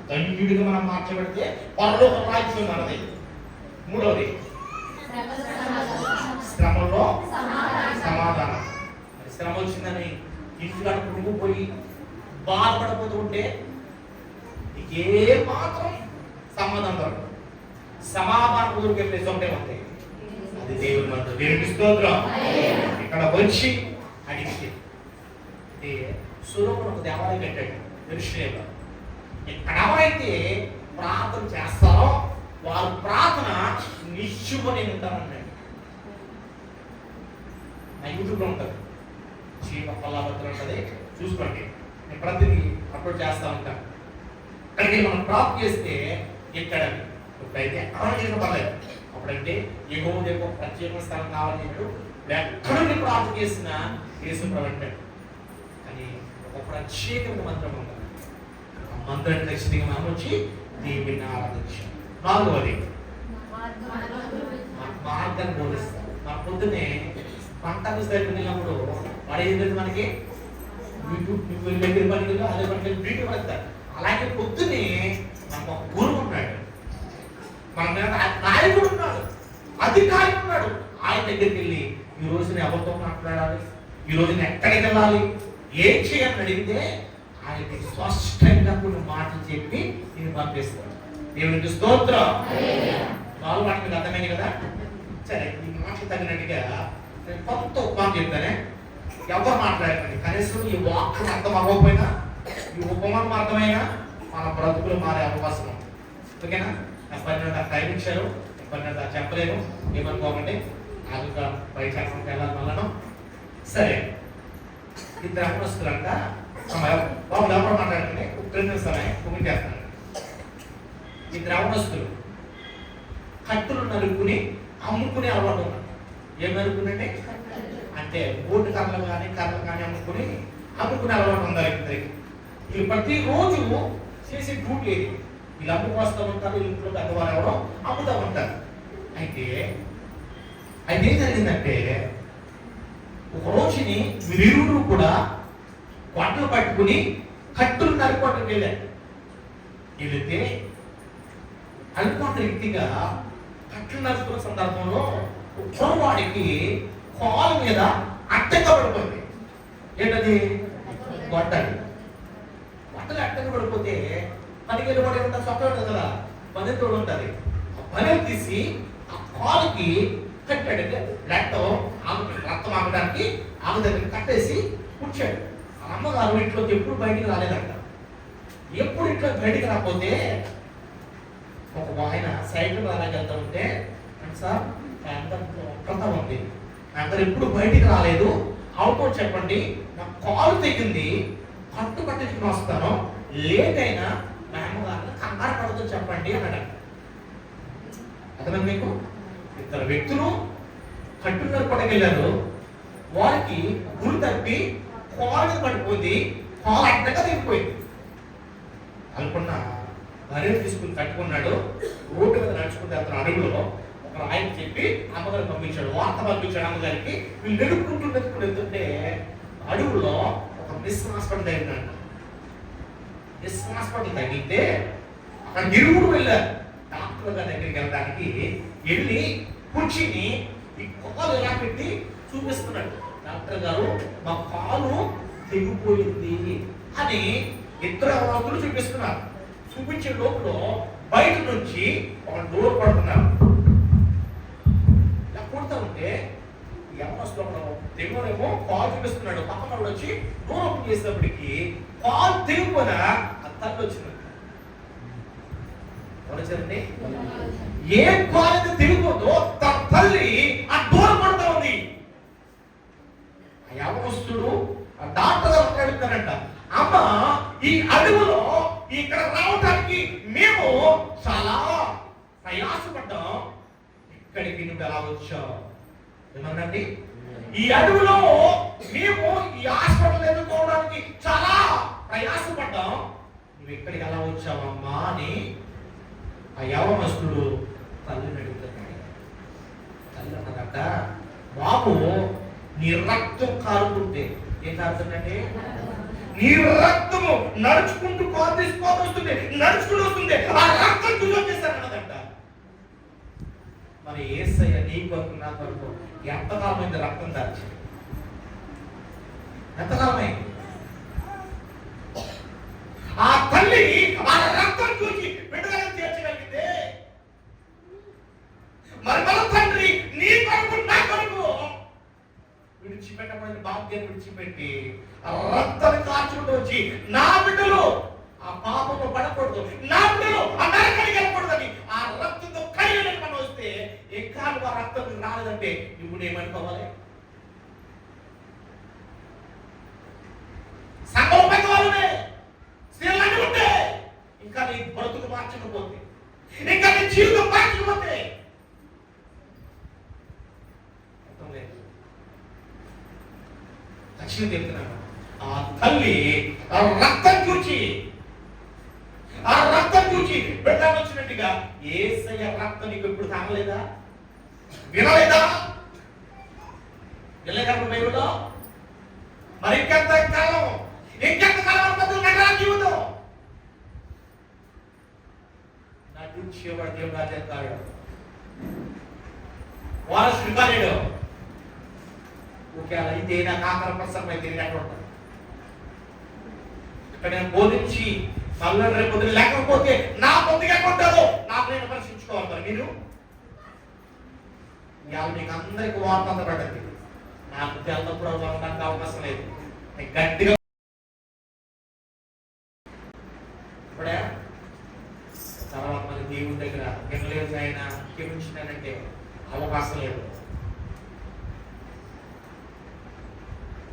ధన్యుడిగా మనం మార్చబడితే పరలోక రాజ్యం మనది. మూడవది శ్రమలో సమాధానం. శ్రమ వచ్చిందని ఇంటికాడ కుటుంబపోయి బాధపడిపోతూ ఉంటే ఏ మాత్రం సమాధానం దొరకదు. సమాధానం కుదురుకే ప్లేస్ ఒకటే ఉంది. అది దేవుని మందిరం. దేవునికి స్తోత్రం. ఇక్కడ వచ్చి అడిగితే సొలొమోను ఒక దేవాలయం కట్టాడు యెరూషలేములో. ఎక్కడ ఎవరైతే ప్రార్థన చేస్తారో వారు ప్రార్థన నిశ్చుకొని ఉంటారన్నాడు. నా యూట్యూబ్లో ఉంటుంది, చీమ పల్లాభద్ర ఉంటుంది, చూసుకోండి. నేను ప్రతిదీ అప్లోడ్ చేస్తా ఉంటాను. అక్కడికి మనం డ్రాప్ చేస్తే ఇక్కడ ఇప్పుడైతే ఎక్కడ చేసిన పర్లేదు. అప్పుడంటే ఎగువ దగ్గర ప్రత్యేక స్థలం కావాలని చెప్పి ఎక్కడికి ప్రార్థన చేసిన యేసు ప్రవక్త. కానీ ఒక ప్రత్యేకమైన మంత్రం ఉంటుంది. ఆ మంత్రాన్ని ఖచ్చితంగా మనం వచ్చి దేవుని ఆరాధించాం. నాలుగవది మార్గాన్ని బోధిస్తాం. మన పొద్దునే పంట వెళ్ళినప్పుడు వాడు ఏం తెలుసు మనకి దగ్గర పనికి అదే పనికి బీటీ పడతారు. అలాగే పొద్దునే మనకు ఒక గురువు ఉన్నాడు, మన మీద నాయకుడు ఉన్నాడు, అధికారి ఉన్నాడు. ఆయన దగ్గరికి వెళ్ళి ఈ రోజు నేను ఎవరితో మాట్లాడాలి, ఈ రోజు నేను ఎక్కడికి వెళ్ళాలి, ఏం చేయాలని అడిగితే ఆయనకి స్పష్టంగా కొన్ని మాటలు చెప్పి నేను పంపిస్తాను. దేవునికి స్తోత్రం. వాళ్ళు వాటికి అర్థమైంది కదా. సరే, ఈ మాటలు తగినట్టుగా నేను కొంత ఉపమానం చెప్తానే. ఎవరు మాట్లాడకండి, కనీసం ఈ వాక్యం అర్థం అవ్వకపోయినా ఈ ఉపమానం అర్థమైనా మన బ్రతుకులు మారే అవకాశం ఉంది. ఓకేనా? నా పని టైం ఇచ్చారు, పని చెప్పలేను, ఏమనుకోకండి. అది బయట వెళ్ళాలి మళ్ళను. సరే, ఇద్దరు అమ్మస్తులంట బాబు ఎవరు మాట్లాడుతుంది కుమిటి చేస్తాను. ఇద్దరు అవనస్తులు కట్టులు నలుపుకుని అమ్ముకునే అలవాటు ఉన్నారు. ఏం నలుపుకునండి అంటే బోటు కర్రలు కానీ అమ్ముకునే అలవాటు ఉండాలి ఇద్దరికి. వీళ్ళు ప్రతిరోజు చేసే డ్యూటీ ఏది, వీళ్ళు అమ్ముకొస్తూ ఉంటారు, వీళ్ళు పెద్దవారు ఎవరో అమ్ముతూ ఉంటారు. అయితే ఏం జరిగిందంటే ఒక రోజుని వీరిరువురు కూడా గొడ్డలు పట్టుకుని కట్టులు నలుపుకోవటం వెళ్ళారు. వెళితే అనుకోంత రీతిగా కట్లు నలుపుకున్న సందర్భంలో వాడికి కాలు మీద అట్టగా పడిపోయింది. ఏంటది? గొడ్డలి. గొడ్డలి అట్టగా పడిపోతే పనికి పడి ఉంటా చొక్క ఉంటుంది కదా, పని తోడు ఉంటుంది. ఆ పని తీసి ఆ కాలుకి కట్టాడు. రక్తం ఆగడానికి దగ్గర కట్టేసి కూర్చాడు. ఆ అమ్మగారు ఇంట్లోకి ఎప్పుడు బయటికి రాలేదంట. ఎప్పుడు ఇంట్లో బయటికి రాకపోతే ఒక ఆయన సైకిల్ అలాగే వెళ్తా ఉంటే, సార్ ఒక్కతా ఉంది, అందరు ఎప్పుడు బయటికి రాలేదు, అవుట్ చెప్పండి, నా కాలు తెగింది, కట్టు కట్టించుకుని వస్తాను, లేట్ అయినా మా అమ్మగారిని కంగారు పడుతూ చెప్పండి అన్నాడు. అతను మీకు ఇద్దరు వ్యక్తులు కట్టున్నర పడగెళ్ళారు. వారికి గురి తప్పి కాలు పడిపోయింది, కాలు అడ్డగా తెగిపోయింది. అనుకున్న భార్య తీసుకుని కట్టుకున్నాడు. రోడ్డు మీద నడుచుకుంటే అతను అడుగులో ఒక ఆయన చెప్పి అమ్మగారు పంపించాడు, వార్త పంపించాడు అమ్మగారికి. వీళ్ళు నెడుక్కుంటూ వెళ్తుంటే అడుగులో ఒక మిస్ హాస్పిటల్ తగిలినాడు. మిస్ హాస్పిటల్ తగిలితే అక్కడ ఇరువురు వెళ్ళారు. డాక్టర్ గారి దగ్గరికి వెళ్ళడానికి వెళ్ళి కూర్చుని ఈ కాలు ఎలా పెట్టి చూపిస్తున్నాడు. డాక్టర్ గారు, మా కాలు తెగిపోయింది అని ఇద్దరు అవస్థలు చూపిస్తున్నారు. చూపించే లోపల బయట నుంచి ఒక డోర్ పడుతున్నారు. ఇలా కొడుతూ ఉంటే ఎవరో తెగునేమో కాల్ చూపిస్తున్నాడు. పక్కన వచ్చి డోర్ ఓపెన్ చేసినప్పటికీ కాల్ తెగిపోయిన ఆ తల్లి వచ్చింది. ఏ కాల్ అయితే తెగిపోతుందో తన తల్లి ఆ డోర్ పడుతూ ఉంది. ఆ యవనస్తుడు ఆ డాక్టర్ గారు అడుగుతారంట, అమ్మ ఈ అడవులో ఇక్కడ రావడానికి మేము చాలా ప్రయాసపడ్డాం, ఇక్కడికి నువ్వు ఎలా వచ్చావు? ఏమన్నండి? ఈ అడవులో మేము ఈ హాస్పిటల్ ఎదుర్కోవడానికి చాలా ప్రయాసపడ్డాం, నువ్వు ఇక్కడికి ఎలా వచ్చావమ్మా అని ఆ యవనస్తుడు తల్లిని అడుగుతున్నాడు. తల్లి అన్నదట, బాబు నీ రక్తం కారుతుంటే ఏం కారుతుందంటే నీ రక్తము నడుచుకుంటూ కాలు తీసుకోవస్తుంది, నడుచుకుంటూ వస్తుంది, ఆ రక్తం చూసొచ్చేస్తానన్నదంట. మరి యేసయ్య నీ కొరకు నా కొరకు ఎంతకాలమైంది రక్తం దాచి? ఎంతకాలమైంది? ఆ తల్లి ఆ రక్తం చూసి విడుదల తీర్చగలిగితే మరి మన తండ్రి నీ కొరకు నా కొరకు విడిచిపెట్టబడిన బాధ్యత విడిచిపెట్టి రక్తాన్ని కాచుకుంటూ వచ్చి నా బిడ్డలు ఆ పాపము పడకూడదు, నా బిడ్డలు ఆ నరకానికి వెళ్ళకూడదని ఆ రక్తంతో ధైర్యం మనం వస్తే ఏ కాలు రక్తం రాలేదంటే ఇప్పుడు ఏమనుకోవాలి? సంఘం పెద్దవాళ్ళనే స్త్రీలన్నీ ఉంటే ఇంకా నీ బ్రతుకు మార్చకపోతే, ఇంకా నీ జీవితం మార్చకపోతే అర్థం లేదు. లక్ష్యం చెప్తున్నాను, ఆ తల్లి ఆ రక్తం చూచి బిడ్డ వచ్చినట్టుగా యేసయ్య రక్తం నీకు ఎప్పుడు తాగలేదా? వినలేదా? వినలేదా బైబిల్లో? మరి ఇంకెంత కాలం జీవితం నటించేవాడు దేవుడు రాజేస్తాడు. వారసుడు కాలేడు. ఒకవేళ అయితే నాకు ఆఖరి ప్రసంగం అయితే నేను ఎక్కడ ఉంటాను? ఇక్కడ నేను బోధించి మళ్ళీ రేపు పొద్దున లేకపోతే నా పొద్దుగా కొంటారు, నాకు నేను పరిశీలించుకోవాలి. మరి మీరు ఇవాళ మీకు అందరికి వార్త అందబడ్డది. నాకు తెల్లప్పుడు ఉండడానికి అవకాశం లేదు. గట్టిగా ఇప్పుడే తర్వాత మరి దేవుడి దగ్గర వినలేదు ఆయన క్షమించినానంటే అవకాశం లేదు.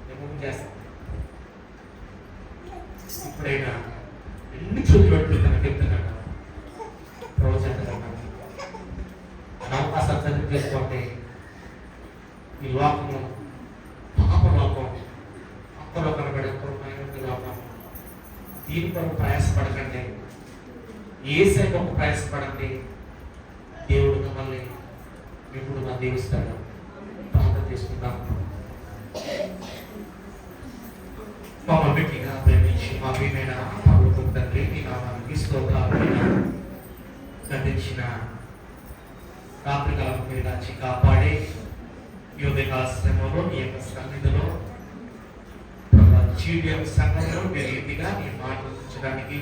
నేను చేస్తాను. ఇప్పుడైనా ఎన్ని చూపు పెట్టుకుంటాను చెప్తున్నాను. అవకాశాలు చదువు చేసుకోండి. ఈ లోకము పాప లోకం, అప్పలో కనబడే లోకం. దీని కొరకు ప్రయాసపడకండి, యేసయ్య కొరకు ప్రయాసపడండి. దేవుడు మిమ్మల్ని ఇప్పుడు నా దీవిస్తాడు. ప్రార్థన చేసుకుందాం. మమ్మల్ని గట్టిగా ప్రేమించి మా ప్రియమైన పరలోకపు తండ్రి, మీ నామానికి స్తోత్రాలైనా గతించిన రాత్రికాలం మీరు కాచి కాపాడే ఈ ఉదయకాల శ్రమలో మీ యొక్క సన్నిధిలో జీవితం సంఘంలో మీరు రీతిగా మీ మాట ఉంచడానికి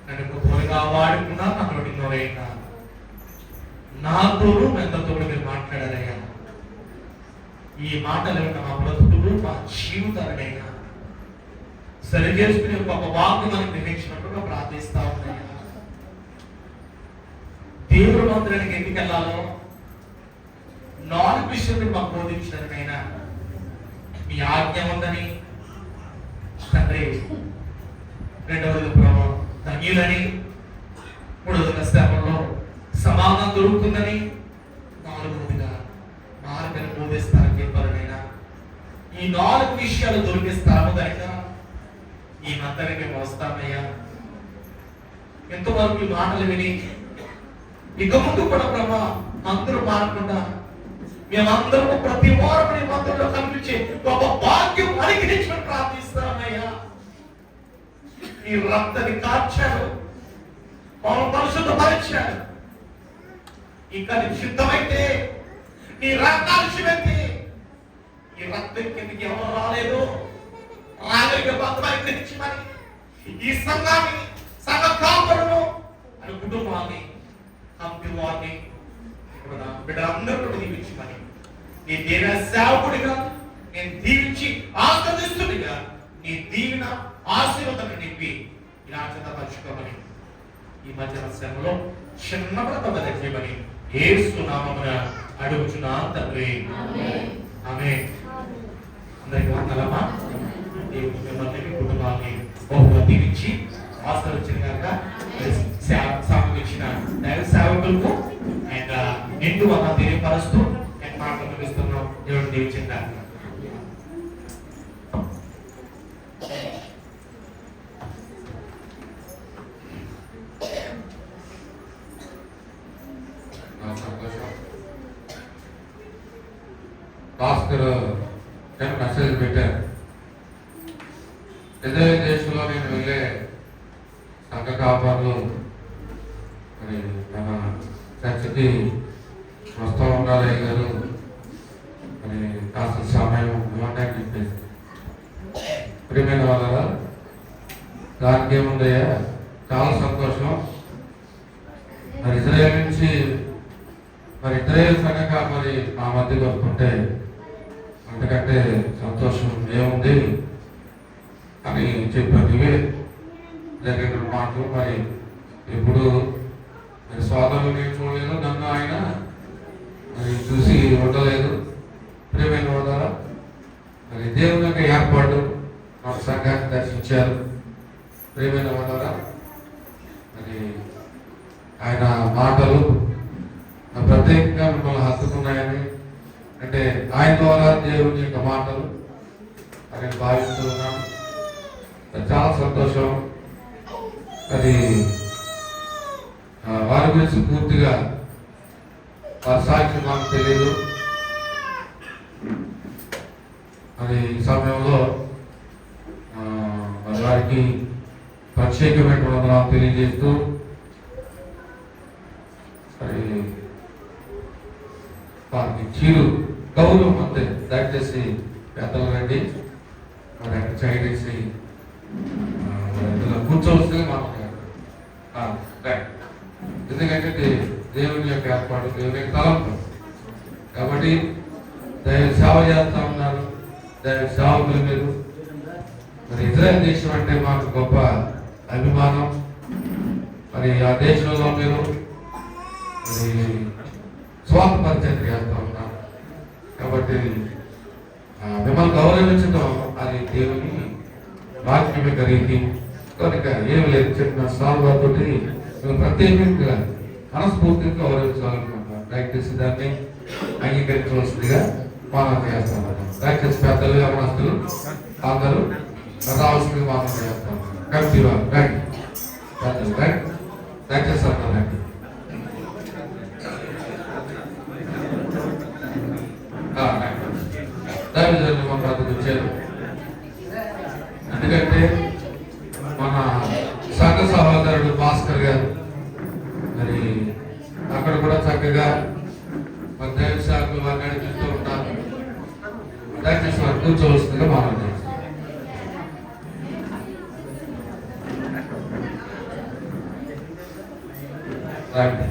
నన్ను తోడుగా వాడుకున్నా నన్ను నోరైనా నాతోనూ ఎంతతో మీరు మాట్లాడారయ్యా. ఈ మాటలు మా బ్రతుకులు మా జీవితాలైనా సరి చేసుకునే ఒక వాక్యం మనకు నిర్ణయించినట్టుగా ప్రార్థిస్తా ఉన్నాయా. దేవుడు మందిరానికి ఎందుకు వెళ్ళాలో 4 విషయాలు మాకు బోధించడానికైనా మీ ఆజ్ఞ ఉందని తండ్రి, రెండవది ప్రభావం ధన్యులని, మూడవదిగా శ్రమంలో సమాధానం దొరుకుతుందని, నాలుగవదిగా మార్గాన్ని బోధిస్తారని చెప్పారనైనా. ఈ 4 విషయాలు దొరికిస్తాము కనుక ఈ మందిరానికి మేము వస్తామయ్యా. ఎంతవరకు ఈ మాటలు విని ఇక ముందు కూడా ప్రభా అందరూ మారకుండా మేమందరూ ప్రతి వారం నీ మందిరంలో కనిపించే ఒక భాగ్యం అనుగ్రహించమని ప్రార్థిస్తామయ్యా. ఈ రక్తాన్ని కార్చారు, మమ్మల్ని పరిశుద్ధపరిచారు. ఇంకా నీ సిద్ధమైతే, నీ రక్తాంశమైతే ఈ రక్తం కిందకి ఎవరు రాలేదు, రాగలిగే భక్తులు గ్రహించమని ఈ సంఘాన్ని, సంఘ కాపులను అని కుటుంబాన్ని, కంపెనీ వారిని బిడ్డలందరూ దీవించమని నీ దేవ సేవకుడిగా నేను దీవించి ఆస్వాదిస్తుండగా నీ దీవెన ఆశీర్వాదాన్ని నింపి ఇలా చేతపరచుకోమని ఈ మధ్యాహ్న శ్రమలో చిన్న బ్రతక చేయమని యేసు నామమున అడుగుచున్నా తండ్రి. ఆమేన్. అందరికీ వందనమ్మా. దేవుడు మిమ్మల్ని మీ కుటుంబాన్ని బహుగా దీవించి ఆశీర్వదించిన కనుక సాగుచ్చిన దైవ సేవకులకు అండ్ నిండు అన్న తెలియపరుస్తూ నేను మాటలు ముగిస్తున్నాం. దేవుడు దీవించిన భాస్కర్ మెసేజ్ పెట్టారు. ఇజ్రాయెల్ దేశంలో నేను వెళ్ళే సంఘ కాపాలు మరి మన చర్చకి వస్తూ ఉండాలి గారు, మరి కాస్త సమయం ఇవ్వండి అని చెప్పేసి. ప్రియమైన వాళ్ళ దానికి ఏముందయ్యా, చాలా సంతోషం. మరి ఇజ్రాయెల్ నుంచి మరి ఇజ్రాయెల్ సంఘ కాపరి మా మధ్యకి వస్తుంటే అంతకంటే సంతోషం ఏముంది అని చెప్పాను. ఇవే జరిగిన మాటలు. మరి ఇప్పుడు సోదరులు నేను చూడలేదు, నన్ను ఆయన మరి చూసి ఉండలేదు. ప్రియమైన సోదరా, మరి దేవుని యొక్క ఏర్పాటు మన సంఘాన్ని దర్శించారు. ప్రియమైన సోదరా, మరి ఆయన మాటలు ప్రత్యేకంగా మిమ్మల్ని హత్తుకున్నాయని, అంటే ఆయన ద్వారా దేవుని యొక్క మాటలు అని భావిస్తూ ఉన్నాను. చాలా సంతోషం. మరి వారి గురించి పూర్తిగా వారి సాక్షి మాకు తెలియదు. మరి ఈ సమయంలో వారికి ప్రత్యేకమైన వందనాలు తెలియజేస్తూ మరి వారికి చీరు గౌరవం అంతే. దయచేసి పెద్దలు రండి, మరి అక్కడ చేసి కూర్చోవలసింది మనం. ఎందుకంటే దేవుని యొక్క ఏర్పాటు, దేవుని యొక్క తలంపు కాబట్టి దైవ సేవ చేస్తా ఉన్నారు. దైవ సేవకులు మీరు. మరి ఇజ్రాయెల్ దేశం అంటే మాకు గొప్ప అభిమానం. మరి ఆ దేశంలో మీరు మరి స్వార్థ పరిచయం చేస్తూ ఉన్నారు కాబట్టి మిమ్మల్ని గౌరవించడం అది దేవుని వాక్యం యొక్క రీతి. కనుక ఏమి లేదు, చెప్పిన సాల్వాతో ప్రత్యేకంగా మనస్ఫూర్తిగా గౌరవించాలనుకుంటున్నాను. దయచేసి దాన్ని అంగీకరించవలసిందిగా మనం చేస్తాం. దయచేసి పెద్దలు యవనస్తులు అందరూ రావాల్సిందిగా మనం చేస్తాం. కమిటీ వారు రండి, పెద్దలు రండి, దయచేసి అందరూ రండి. దైవజనులు మన వద్దకు వచ్చారు. ఎందుకంటే మన సంఘ సహోదరుడు భాస్కర్ గారు మరి అక్కడ కూడా చక్కగా మన దైవ శాఖలు వారు నడిపిస్తూ ఉంటారు. దయచేసి వారు కూర్చోవలసిందిగా మనం చేస్తాం. రండి.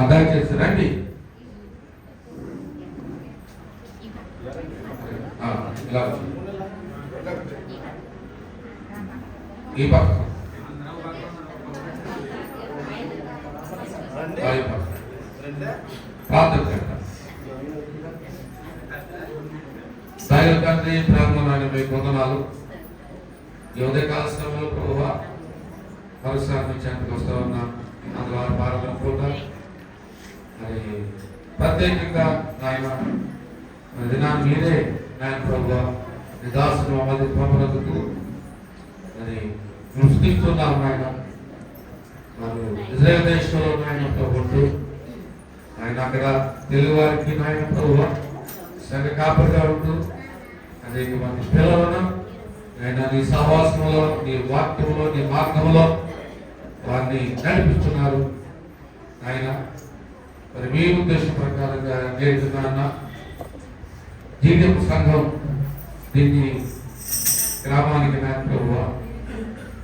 దయచేసి రండి. ఈ పక్క ప్రార్థన చేద్దాం. దైవ తండ్రి, ప్రార్థనలు మీ వందనాలు. ఈ ఉదయకాల సమయంలో ప్రభువా మరోసారి మీ చెంతకు వస్తూ ఉన్నాం. అందులో పాల్గొనకుండా మరి ప్రత్యేకంగా నాయన మరి దినాన్ని మీరే నాయన ప్రభువా నీ దాసును మమ్మల్ని పంపినందుకు మరి సృష్టిస్తున్నాం నాయన. మరి ఇజ్రాయెల్ దేశంలో నాయనతో ఉంటూ ఆయన అక్కడ తెలుగు వారికి నాయన ప్రభువా సంఘ కాపరిగా ఉంటూ అనేక మంది పిల్లలను ఆయన నీ సహవాసంలో, నీ వాక్యంలో, నీ మార్గంలో వారిని నడిపిస్తున్నారు ఆయన. మరి మీ ఉద్దేశం ప్రకారంగా నేర్చుకున్న జీవిత సంఘం దీన్ని గ్రామానికి నాయకులుగా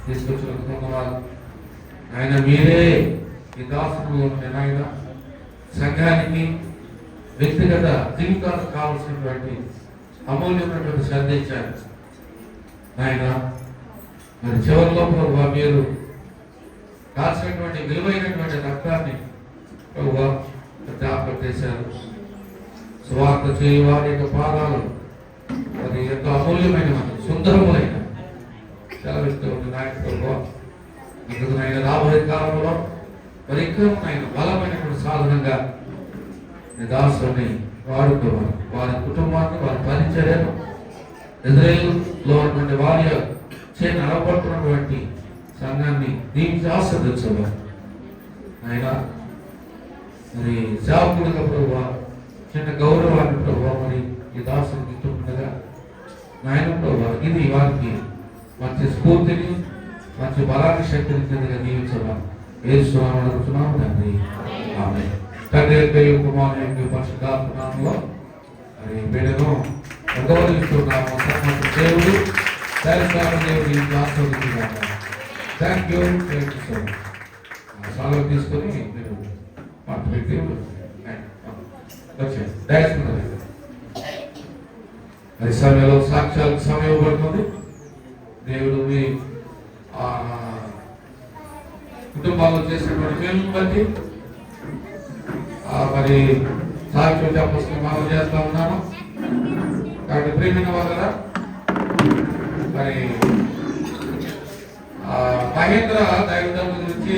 తీసుకొచ్చిన ఆయన మీరే ఈ దాసులు ఆయన సంఘానికి వ్యక్తిగత జీవితాలకు కావాల్సినటువంటి అమూల్యమైనటువంటి శ్రద్ధ ఇచ్చారు ఆయన. మరి చివరిలో ప్రభువా మీరు కాల్సినటువంటి విలువైనటువంటి రక్తాన్ని ప్రభువా జ్ఞాపకం చేశారు. స్వార్థ చేయి వారి యొక్క పాదాలు అది ఎంతో అమూల్యమైన సుందరములైన సెలవిస్తూ ఉంది నాయన ప్రభువా. ఇందుకు ఆయన రాబోయే కాలంలో మరి ఎక్కువైన బలమైనటువంటి సాధనంగా దాసుని వాడుకోవాలి. వారి కుటుంబాన్ని, వారి పరిచర్యను, ఇజ్రాయేలులో ఉన్నటువంటి వారి చేతి నడపడుతున్నటువంటి సంఘాన్ని దీనికి ఆస్వాదించవాలి ఆయన. మరి సేవకుడిగా ప్రభువా చిన్న గౌరవాన్ని ప్రభువా మరి ఈ దాసునికి ఇస్తుండగా నాయన ప్రభువా ఇది వారికి మంచి స్ఫూర్తిని, మంచి బలాన్ని, శక్తిని కిందగా జీవించవాలి. యేసునామములో అడుగుతున్నాము తండ్రి, ఆమేన్. తండ్రి యొక్క కుమారుని యొక్క పరిశుద్ధాత్మ నామములో మరి బిడ్డను గౌరవిస్తున్నాము. దేవుడు దేవుడు ఆస్వాదిస్తున్నాము. Thank you so much. సాల్వ్ తీసుకొని మీరు మాట్లాడి వచ్చేది అది సమయంలో సాక్షాత్ సమయం పడుతుంది. దేవుడు మీ కుటుంబాల్లో చేసినటువంటి మేలును బట్టి మరి సాక్షి చెప్పాల్సిన మనం చేస్తా ఉన్నాను. కాబట్టి ప్రియమైన వాళ్ళ మరి మహేంద్ర దైవజనుల గురించి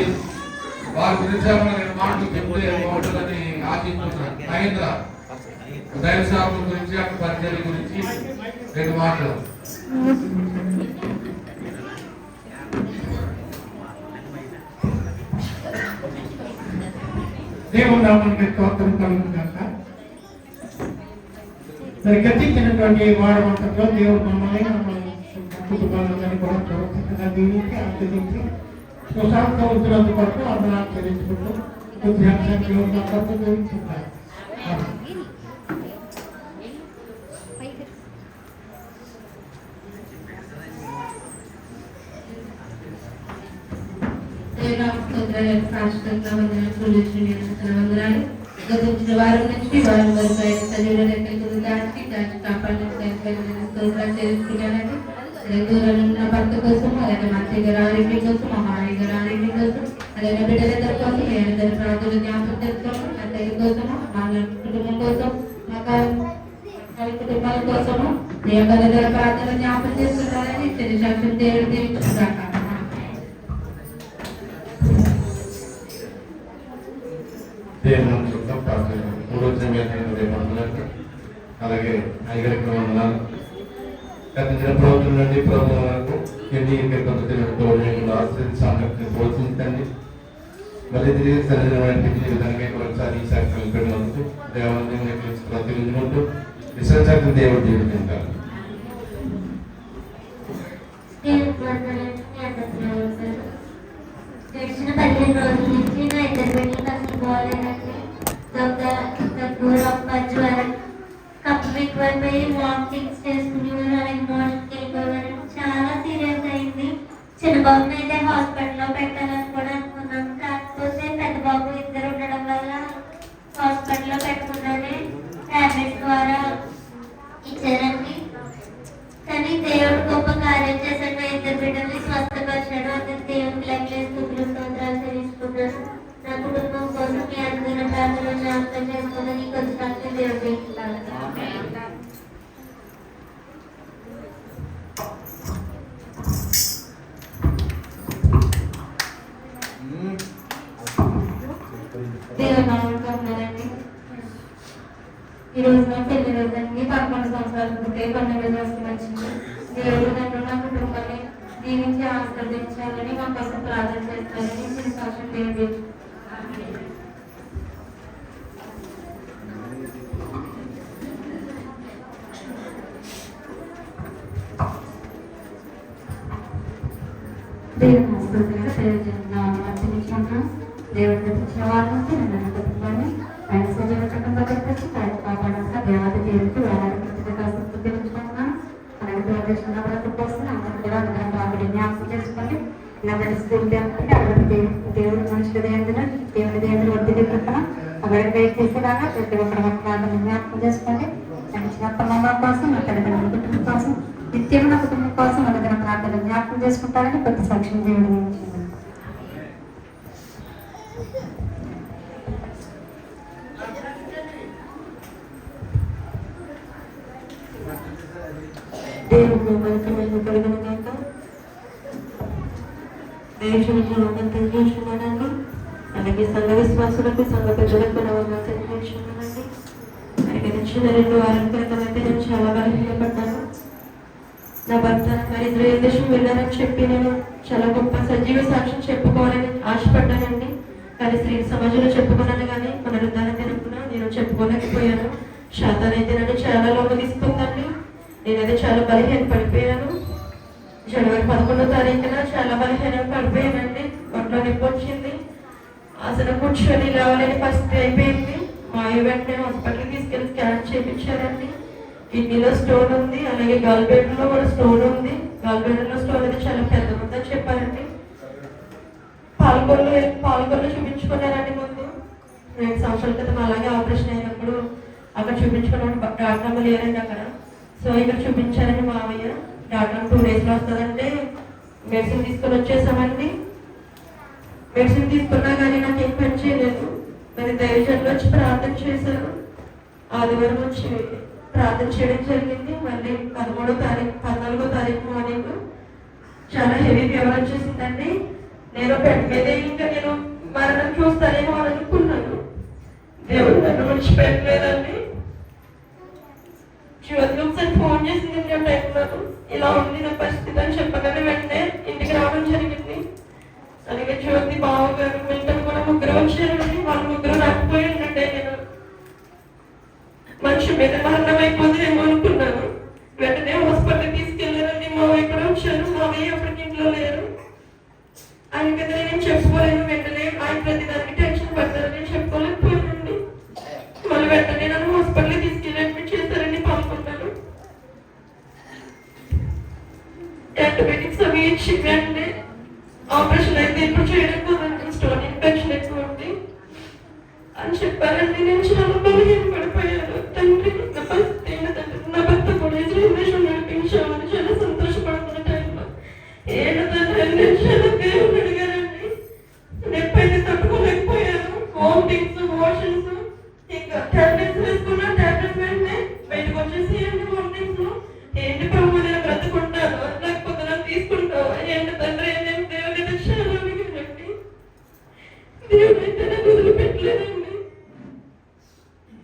వారి గురించి నేను మాటలు చెప్తే బాగుంటుందని ఆశిస్తున్నాను. మహేంద్ర దైవ సేవకుల గురించి అక్కడ పరిచయాల గురించి 2 మాటలు. దేవుడు నామానికి స్తోత్రం కలుగును గాక. మరి గతించినటువంటి వాడమంతలో దేవుడు మమ్మల్ని కుటుంబాలందరినీ కూడా చక్కగా దీవించి ఆచరించి సుశాంతవంతులందు కొరకు అందరూ ఆచరించుకుంటూ బుద్ధించారు దీవించుకుంటారు. గతించిన వారం నుంచి వారం వరకు ఆయన సజీవుల లెక్కలు దాచి కాపాడుతున్నానండి. దూరం నా భర్త కోసం, అలాగే మా అత్తయ్య ఆరోగ్యం కోసం, మా మామయ్య గారి ఆరోగ్యం కోసం, అలాగే బిడ్డలందరి కోసం, నేనందరి ప్రాంతాల జ్ఞాపకం తెచ్చుకోవడం, నా తల్లి కోసము, మా కుటుంబం కోసం, మా కుటుంబాల కోసము దేవగల ప్రాంతాల జ్ఞాపకం చేసుకుంటారని చిన్న సాక్ష్యం దేవుడు దీవించుకుంటాక. అలాగే ఐగరికి వందనాలు. గతించిన ప్రభుత్వం నుండి ప్రభుత్వం వరకు ఎన్ని పద్ధతులను ఆశ్రయించి పోషించండి. మళ్ళీ తిరిగి సరైన విధంగా ఒకసారి ఈ శాఖలు పెట్టినందుకు దేవాలయం ప్రతినిధులు విశ్వశాఖ దేవుడు జీవించారు. గడిచిన 15 రోజుల నుంచి నా ఇద్దరు బిడ్డలు అసలు బాగాలేదండి. జ్వరం, కప్పు ఎక్కువైపోయి వామిటింగ్స్ చేసుకునేవారు, అలాగే మోషన్కి వెళ్ళిపోయేవారు. చాలా సీరియస్ అయింది. చిన్న బాబుని అయితే హాస్పిటల్లో పెట్టాలని కూడా అనుకున్నాం. కాకపోతే పెద్ద బాబు ఇద్దరు ఉండడం వల్ల హాస్పిటల్లో పెట్టకుండానే టాబ్లెట్స్ ద్వారా ఇచ్చారండి. కానీ దేవుడు గొప్ప కార్యం చేశాడు. నా ఇద్దరు బిడ్డల్ని స్వస్థపరిచాడు. అందుకు దేవుడికి లెక్కలేస్తూ స్తోత్రాలు తెలుసుకున్నాను. నా కుటుంబం కోసం మీ అందరి ప్రాంతంలో జ్ఞాపకం చేసుకోవాలని కొద్ది సాక్షి దేవుడు ఇస్తున్నాను. దేవుడు నామండి. ఈరోజు నా పెళ్లి రోజండి. 11 సంవత్సరాలు పుట్టే 12 రోజులు వచ్చింది. దేవుడు నన్ను నా కుటుంబాన్ని దీవించి ఆశీర్వదించాలని మా కోసం ప్రార్థన చేస్తారని చిన్న సాక్ష్యం దేవుడు. దేవుడు తెచ్చిన వాళ్ళ నుంచి నన్ను కుటుంబాన్ని ఆయన సజీవ కుటుంబం తెచ్చి ఆయన కాపాడాక దేవత దేవుడికి వేలాది కృతజ్ఞతలు తెలుసుకుంటున్నాను. అలాగే ప్రదర్శన కోసం అందరూ కూడా అందరూ జ్ఞాపకం చేసుకోండి. ఇలాంటి స్కూల్ దేవుడు మనుషుల దేవుడు దేవుడి దేవుడు వడ్డీ ప్రక్కన ఒకరికి వెయిట్ చేసేలాగా ప్రతి ఒక్కరి ప్రార్థన జ్ఞాపకం చేసుకోండి. చిన్నప్ప మమ్మ కోసం నా తల్లిదండ్రుల కుటుంబం కోసం నిత్యం నా కుటుంబం కోసం అలాగే ప్రార్థన జ్ఞాపకం చేసుకుంటారని కొత్త సాక్ష్యం దేవుడు. దేవుడు మనకి కలిగిన కాక దేశంలో తెలియజేస్తున్నానండి. అలాగే సంఘ విశ్వాసులకు సంఘ ప్రజలకు తెలియజేస్తున్నానండి. అలాగే వచ్చిన 2 వారాల క్రితం అయితే నేను చాలా బలహీనపడ్డాను. నా భర్త మరి ఇద్దరు దేశం వెళ్ళారని చెప్పి నేను చాలా గొప్ప సజీవ సాక్ష్యం చెప్పుకోవాలని ఆశపడ్డానండి. కానీ స్త్రీ సమాజంలో చెప్పుకున్నాను కానీ మన వృద్ధాన్ని తినకుండా నేను చెప్పుకోలేకపోయాను. శాతాన్ని అయితే నన్ను చాలా లోపల తీసుకుందండి. నేనైతే చాలా బలహీన పడిపోయాను. జనవరి 11వ తారీఖున చాలా బలహీన పడిపోయానండి. ఒంట్లో నొప్పి వచ్చింది. అసలు కూర్చొని లేవలేని పరిస్థితి అయిపోయింది. మా వెంటనే హాస్పిటల్కి తీసుకెళ్ళి స్కాన్ చేయించారండి. కిడ్నీలో స్టోన్ ఉంది, అలాగే గాల్బ్లాడర్లో కూడా స్టోన్ ఉంది. గాల్బ్లాడర్లో స్టోన్ అయితే చాలా పెద్ద ఉందని చెప్పారండి. పాలకొల్లు చూపించుకున్నారండి ముందు 2 సంవత్సరాల క్రితం. అలాగే ఆపరేషన్ అయినప్పుడు అక్కడ చూపించుకున్నాను. డాక్టర్ లేరండి అక్కడ. సో ఇక్కడ చూపించారండి మావయ్య. డాక్టర్ 2 డేస్లో వస్తుందంటే మెడిసిన్ తీసుకొని వచ్చేసామండి. మెడిసిన్ తీసుకున్నా కానీ నాకు ఏం పని చేయలేదు. మరి దైవజనులు వచ్చి ప్రార్థన చేశారు. ఆదివారం వచ్చి ప్రార్థన చేయడం జరిగింది. మళ్ళీ 14వ తారీఖు మార్నింగ్ చాలా హెవీ ఫీవర్ వచ్చేసిందండి. నేను బెడ్ మీద ఇంకా నేను మరణం చూస్తానేమో అని అనుకున్నాను. దేవుడు నన్ను విడిచిపెట్టలేదండి. జ్యోతి ఒకసారి ఫోన్ చేసింది ఆ టైంలో, ఇలా ఉంది నా పరిస్థితి అని చెప్పగానే వెంటనే ఇంటికి రావడం జరిగింది. అలాగే జ్యోతి బావగారు మిల్టన్ కూడా 3 వచ్చారండి. వాళ్ళు 3 రాకపోయి ఉంటే నేను మనిషి మీద మరణం అయిపోతుందేమో అనుకున్నాను. వెంటనే హాస్పిటల్ తీసుకెళ్లారండి. మావయ్య కూడా వచ్చారు. మావయ్య అప్పటికి ఇంట్లో లేరు. ఆయన కదా నేను చెప్పుకోలేను. వెంటనే ఆయన ప్రతిదానికి టెన్షన్ పడతారని చెప్పుకోలేకపోయానండి. మళ్ళీ వెంటనే నన్ను హాస్పిటల్ తీసుకెళ్ళి అడ్మిట్ చేశారండి. పాల్గొన్నాను. యాంటీబయాటిక్స్ అవి ఇచ్చి వెంటనే ఆపరేషన్ అయితే ఇప్పుడు చేయడం కదండి, స్టోన్ ఇన్ఫెక్షన్ ఎక్కువ ఉంది అని చెప్పారండి. నేను చాలా బలహీన పడిపోయాను. తండ్రి నా పరిస్థితి తండ్రి నా భర్త కూడా ఇన్ఫెక్షన్ నడిపించామని చాలా సంతోషపడుతున్న టైంలో ఏడు తండ్రి నేను చాలా దేవుని అడిగారండి. నొప్పైతే తట్టుకోలేకపోయాను. వామిటింగ్స్, మోషన్స్, ఇంకా టాబ్లెట్స్ వేసుకున్నా. టాబ్లెట్స్ వెంటనే బయటకు వచ్చేసి వామిటింగ్స్ ఏంటి ప్రభు నేను బ్రతుకుంటాను లేకపోతే నన్ను తీసుకుంటావా? ఏంటి తండ్రి నేను దేవుని చాలా అడిగానండి. దేవుడు అయితే నన్ను వదిలిపెట్టలేదండి.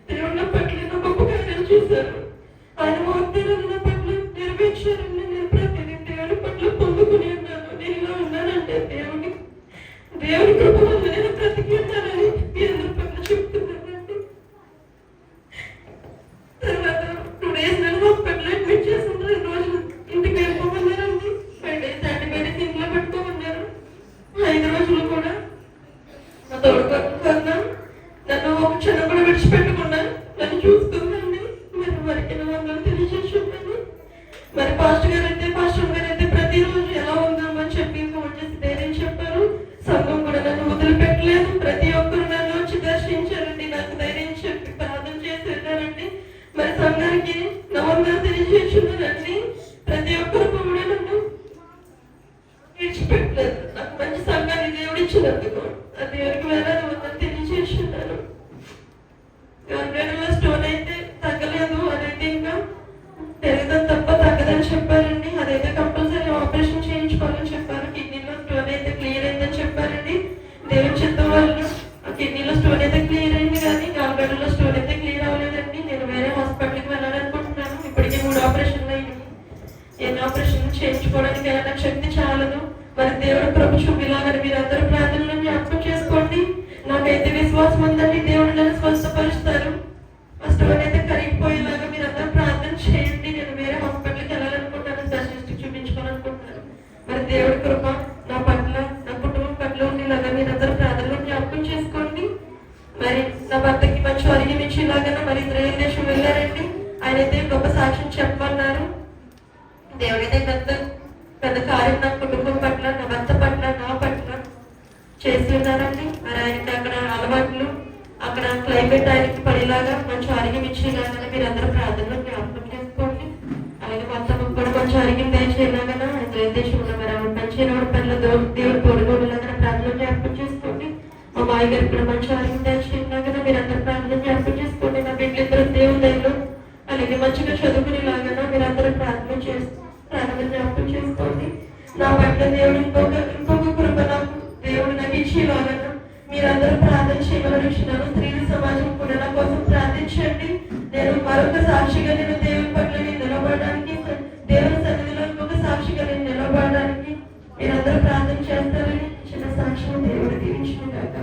దేవుడు నా పట్ల నా గొప్ప కార్యాలు చేశారు. ఆయన వాగ్దానాలు నా పట్ల నెరవేర్చారండి. నేను ప్రతిదీ దేవుడి పట్ల పొందుకుని ఉన్నాను. నేను ఇలా ఉన్నానంటే దేవుని కృప వల్ల నేను బ్రతికి ఉన్నానని మీ అందరి పట్ల చెప్తున్నానండి. తర్వాత 2 days నేను హాస్పిటల్ అడ్మిట్ చేసిన 2 రోజులు ఇంటికి వెళ్ళిపోమన్నారండి. 5 days యాంటీబయాటిక్స్ ఇంట్లో పెట్టుకోమన్నారు. 5 రోజులు కూడా నా తోడుగా నన్ను ఒక క్షణం కూడా విడిచిపెట్టకుండా నన్ను చూసుకుందండి. మరి వారికి వందలు తెలియజేస్తున్నాను. మరి పాస్టర్ గారు అయితే ప్రతిరోజు ఎలా ఉందామని చెప్పి ఫోన్ చేసి ధైర్యం చెప్పారు. సంఘం కూడా నన్ను వదిలిపెట్టలేదు. ప్రతి ఒక్కరు నన్ను వచ్చి దర్శించారండి. నాకు ధైర్యం చెప్పి ప్రార్థన చేసేదానండి. మరి సంఘానికి నా వందలు తెలియజేస్తున్నానండి. ప్రతి ఒక్కరు కూడా నన్ను విడిచిపెట్టలేదు. నాకు మంచి సంఘాన్ని దేవుడు ఇచ్చినందుకు ఆ దేవుడికి వేలాది వందలు తెలియజేస్తున్నాను. గాల్బ్లాడర్లో స్టోన్ అయితే తగ్గలేదు. అదైతే ఇంకా పెరుగుదని తప్ప తగ్గదని చెప్పారండి. అదైతే కంపల్సరీ ఆపరేషన్ చేయించుకోవాలని చెప్పారు. కిడ్నీలో స్టోన్ అయితే క్లియర్ అయిందని చెప్పారండి. దేవుని చిత్తం వల్ల ఆ కిడ్నీలో స్టోన్ అయితే క్లియర్ అయింది కానీ గాల్బ్లాడర్లో స్టోన్ అయితే క్లియర్ అవ్వలేదండి. నేను వేరే హాస్పిటల్కి వెళ్ళాలనుకుంటున్నాను. ఇప్పటికీ 3 ఆపరేషన్లు అయింది. ఎన్ని ఆపరేషన్లు చేయించుకోవడానికి నా శక్తి చాలదు. మరి దేవుడు ప్రభు చూపిలాగని మీరందరూ ప్రార్థనలు జ్ఞాపకం చేసుకోండి. నాకైతే విశ్వాసం ఉందండి. దేవుడు నన్ను స్వస్థపరుస్తారు. ఆ స్టోన్ అయితే కరిగిపోయేలాగా మీరందరూ ప్రార్థన చేయండి. నేను వేరే హాస్పిటల్కి వెళ్ళాలనుకుంటాను. స్పెషలిస్ట్కి చూపించుకోవాలనుకుంటున్నాను. మరి దేవుడి కృప నా పట్ల నా కుటుంబం పట్ల ఉండేలాగా మీరందరూ ప్రార్థనలు జ్ఞాపకం చేసుకోండి. మరి నా భర్తకి మంచి ఆరోగ్యం ఇచ్చేలాగా మరి ఇజ్రాయెల్ దేశం వెళ్ళారండి. ఆయన అయితే గొప్ప సాక్ష్యం చెప్పమన్నారు. దేవుడైతే పెద్ద కార్యం నా కుటుంబం పట్ల, నా భర్త పట్ల, నా పట్ల చేసి ఉన్నారండి. మరి ఆయనకి అక్కడ అలవాట్లు, అక్కడ క్లైమేట్ ఆయనకి పడేలాగా మంచి ఆరోగ్యం ఇచ్చేలాగా మీరందరూ ప్రార్థనలు జ్ఞాపకం చేసుకోండి. అలాగే మొత్తం కూడా కొంచెం ఆరోగ్యం దయచేలాగా ఇజ్రాయెల్ దేశంలో మరి ఆవిడ పనిచేయడం పట్ల దేవుడు తోడుగోడలాగా ప్రార్థనలు జ్ఞాపకం చేసుకోండి. మా మాయ గారికి కూడా మంచి ఆరోగ్యం దయచేలాగా మీరందరూ ప్రార్థనలు జ్ఞాపకం చేసుకోండి. నా బిడ్డలిద్దరూ దేవుని దయలో అలాగే మంచిగా చదువుకునేలాగా మీరందరూ ప్రార్థన జ్ఞాపకం చేసుకోండి. నా పట్ల దేవుడు ఇంకొక కృప దేవుడు నాకు ఇచ్చేలాగా మీరందరూ ప్రార్థన చేయమని ఇచ్చినాను. స్త్రీల సమాజం కూడా నా కోసం ప్రార్థించండి. నేను మరొక సాక్షిగా నేను దేవుని పట్ల నేను నిలబడడానికి, దేవుని సన్నిధిలో ఇంకొక సాక్షిగా నేను నిలబడడానికి మీరందరూ ప్రార్థన చేస్తారని చిన్న సాక్ష్యం దేవుడు దీవించిన కాక.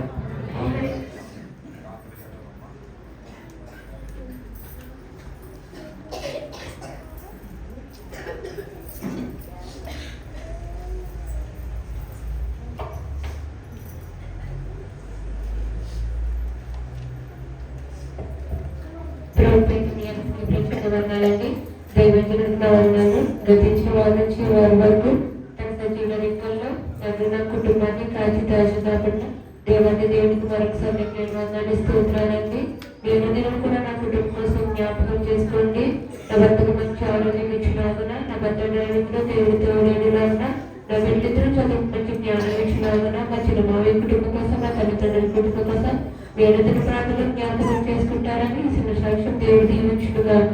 Pray, దీవించిన వర్ణాలండి. దైవజనుల వర్ణాలు గతించిన వారి నుంచి వారి వరకు తన సజీవ రెక్కల్లో నన్ను నా కుటుంబాన్ని కాచి దాచి కాకుండా దేవునికి మరొకసారి నేను వందనాలు స్తోత్రాలండి. నేను దినం కూడా నా కుటుంబం కోసం జ్ఞాపకం చేసుకోండి. నా భర్తకు మంచి ఆరోగ్యం ఇచ్చినాగున, నా భర్త డ్రైవింగ్లో దేవుడితో లేనిలాగున, నా బిడ్డలు చదువు మంచి జ్ఞానం ఇచ్చినాగున, మా చిన్నమావి కుటుంబం కోసం, నా తల్లిదండ్రుల కుటుంబం కోసం వేడతని ప్రాంతంలో జ్ఞాపకం చేసుకుంటారని చిన్న సాక్ష్యం దేవుడు దీవించుగాక.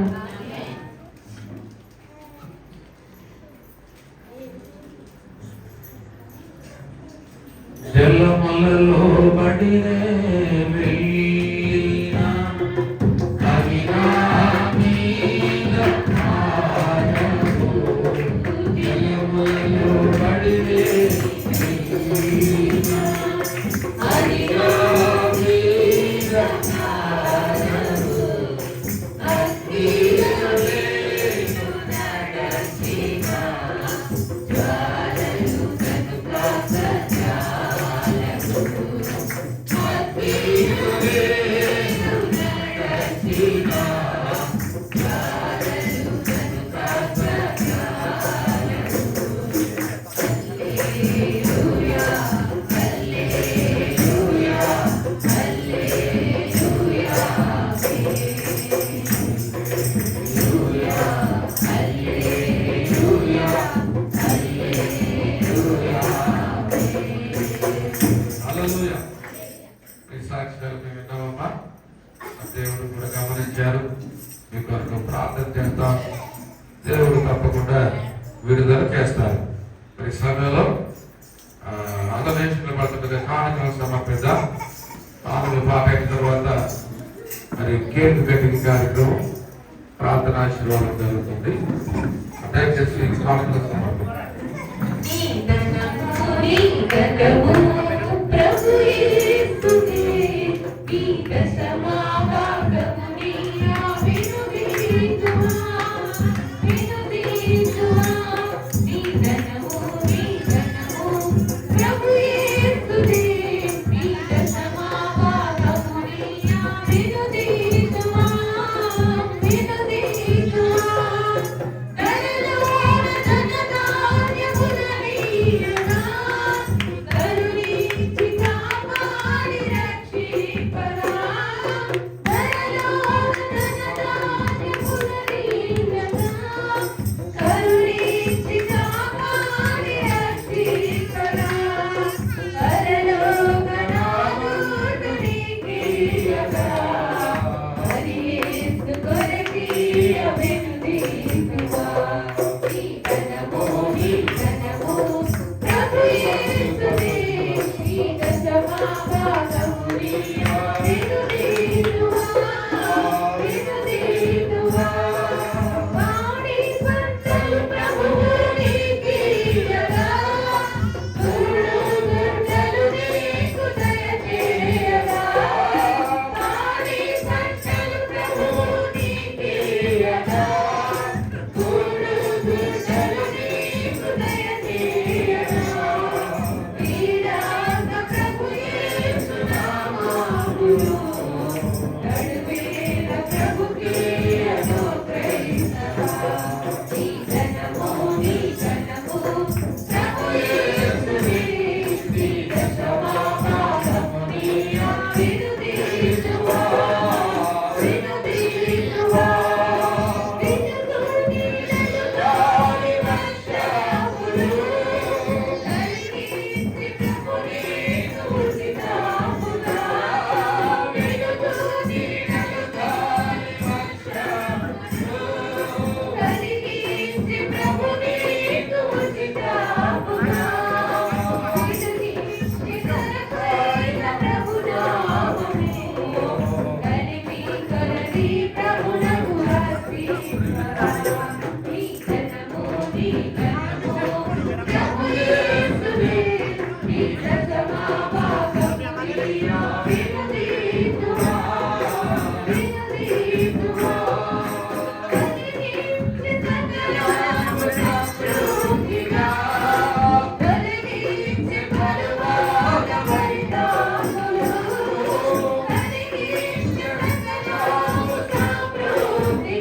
జలములలో పడినే వెళ్ళినా కవినా మీద ఆయనకు జలములలో పడినే వెళ్ళినా కవినా మీద ఆయనకు అగ్నిలో నడచినా జ్వాలలు కనుకాస దేవుడు కూడా గమనించారు. మీ కొరకు ప్రార్థన చేస్తాం. దేవుడు తప్పకుండా విడుదల చేస్తారు. మరి సమయంలో అందవేషణ పడుతుండగా కానుకలు సమర్పిద్దాం. కానుకలు పాపైన తర్వాత మరి కేక్ కటింగ్ కార్యక్రమం ప్రార్థన ఆశీర్వాదం జరుగుతుంది. దయచేసి కానుకలు సమర్పిద్దాం.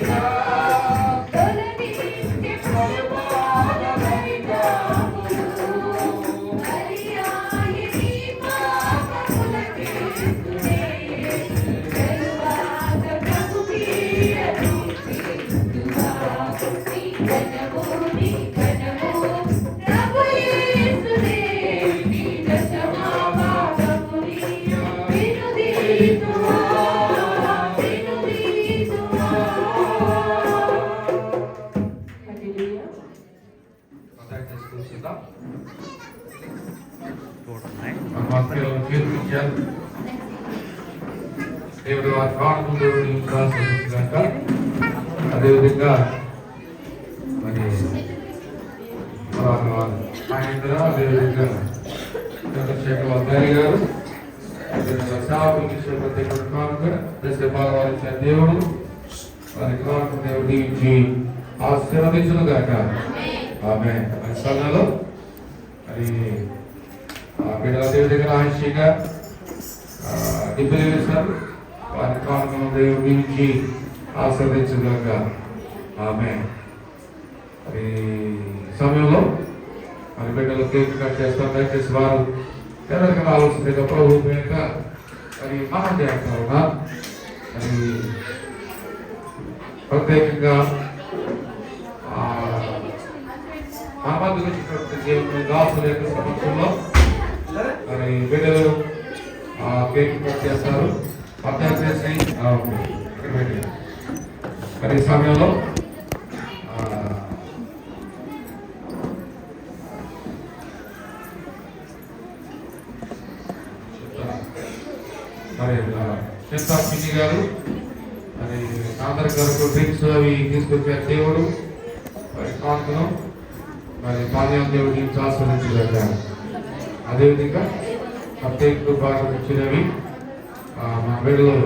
Yeah. ఇచ్చారు. దేవుడు వారి కానుకలు దేవుడిని ఆశీర్వదించుగాక. అదేవిధంగా మరి మహేంద్ర, అదేవిధంగా చంద్రశేఖర్ అబ్బాయి గారు, సేవకులకి ఇచ్చే ప్రతి ఒక్క కానుక దశ భాగాలు ఇచ్చిన దేవుడు వారి కానుక దేవుడు దీవించి ఆశీర్వదించుగాక. ఆమె సమయంలో మరి బిడ్డల దేవుడి ఆశగా డిబ్బులు వేశారు. వారి కానుకను దేవుడు దీవించి ఆశీర్వదించుగాక. ఆమె మరి సమయంలో మరి బిడ్డలు కేక్ కట్ చేస్తాం. దయచేసి వారు ఎవరికి రావాల్సిందిగా ప్రభు పేరిట మరి మనం చేస్తా ఉన్నా. మరి ప్రత్యేకంగా మన మధ్య వచ్చినటువంటి దాసుల యొక్క సమక్షంలో మరి బిడ్డలు కేక్ కట్ చేస్తారు. అర్థం చేసి మరి ఈ సమయంలో మరి చింతాపిన్ని గారు మరి అందరి గారు డ్రింక్స్ అవి తీసుకొచ్చారు. దేవుడు మరి కాంతను మరి పానీయం దేవుడిని ఆస్వాదించగలిగారు. అదేవిధంగా ప్రత్యేక బాగా వచ్చినవి మన బిడ్డలు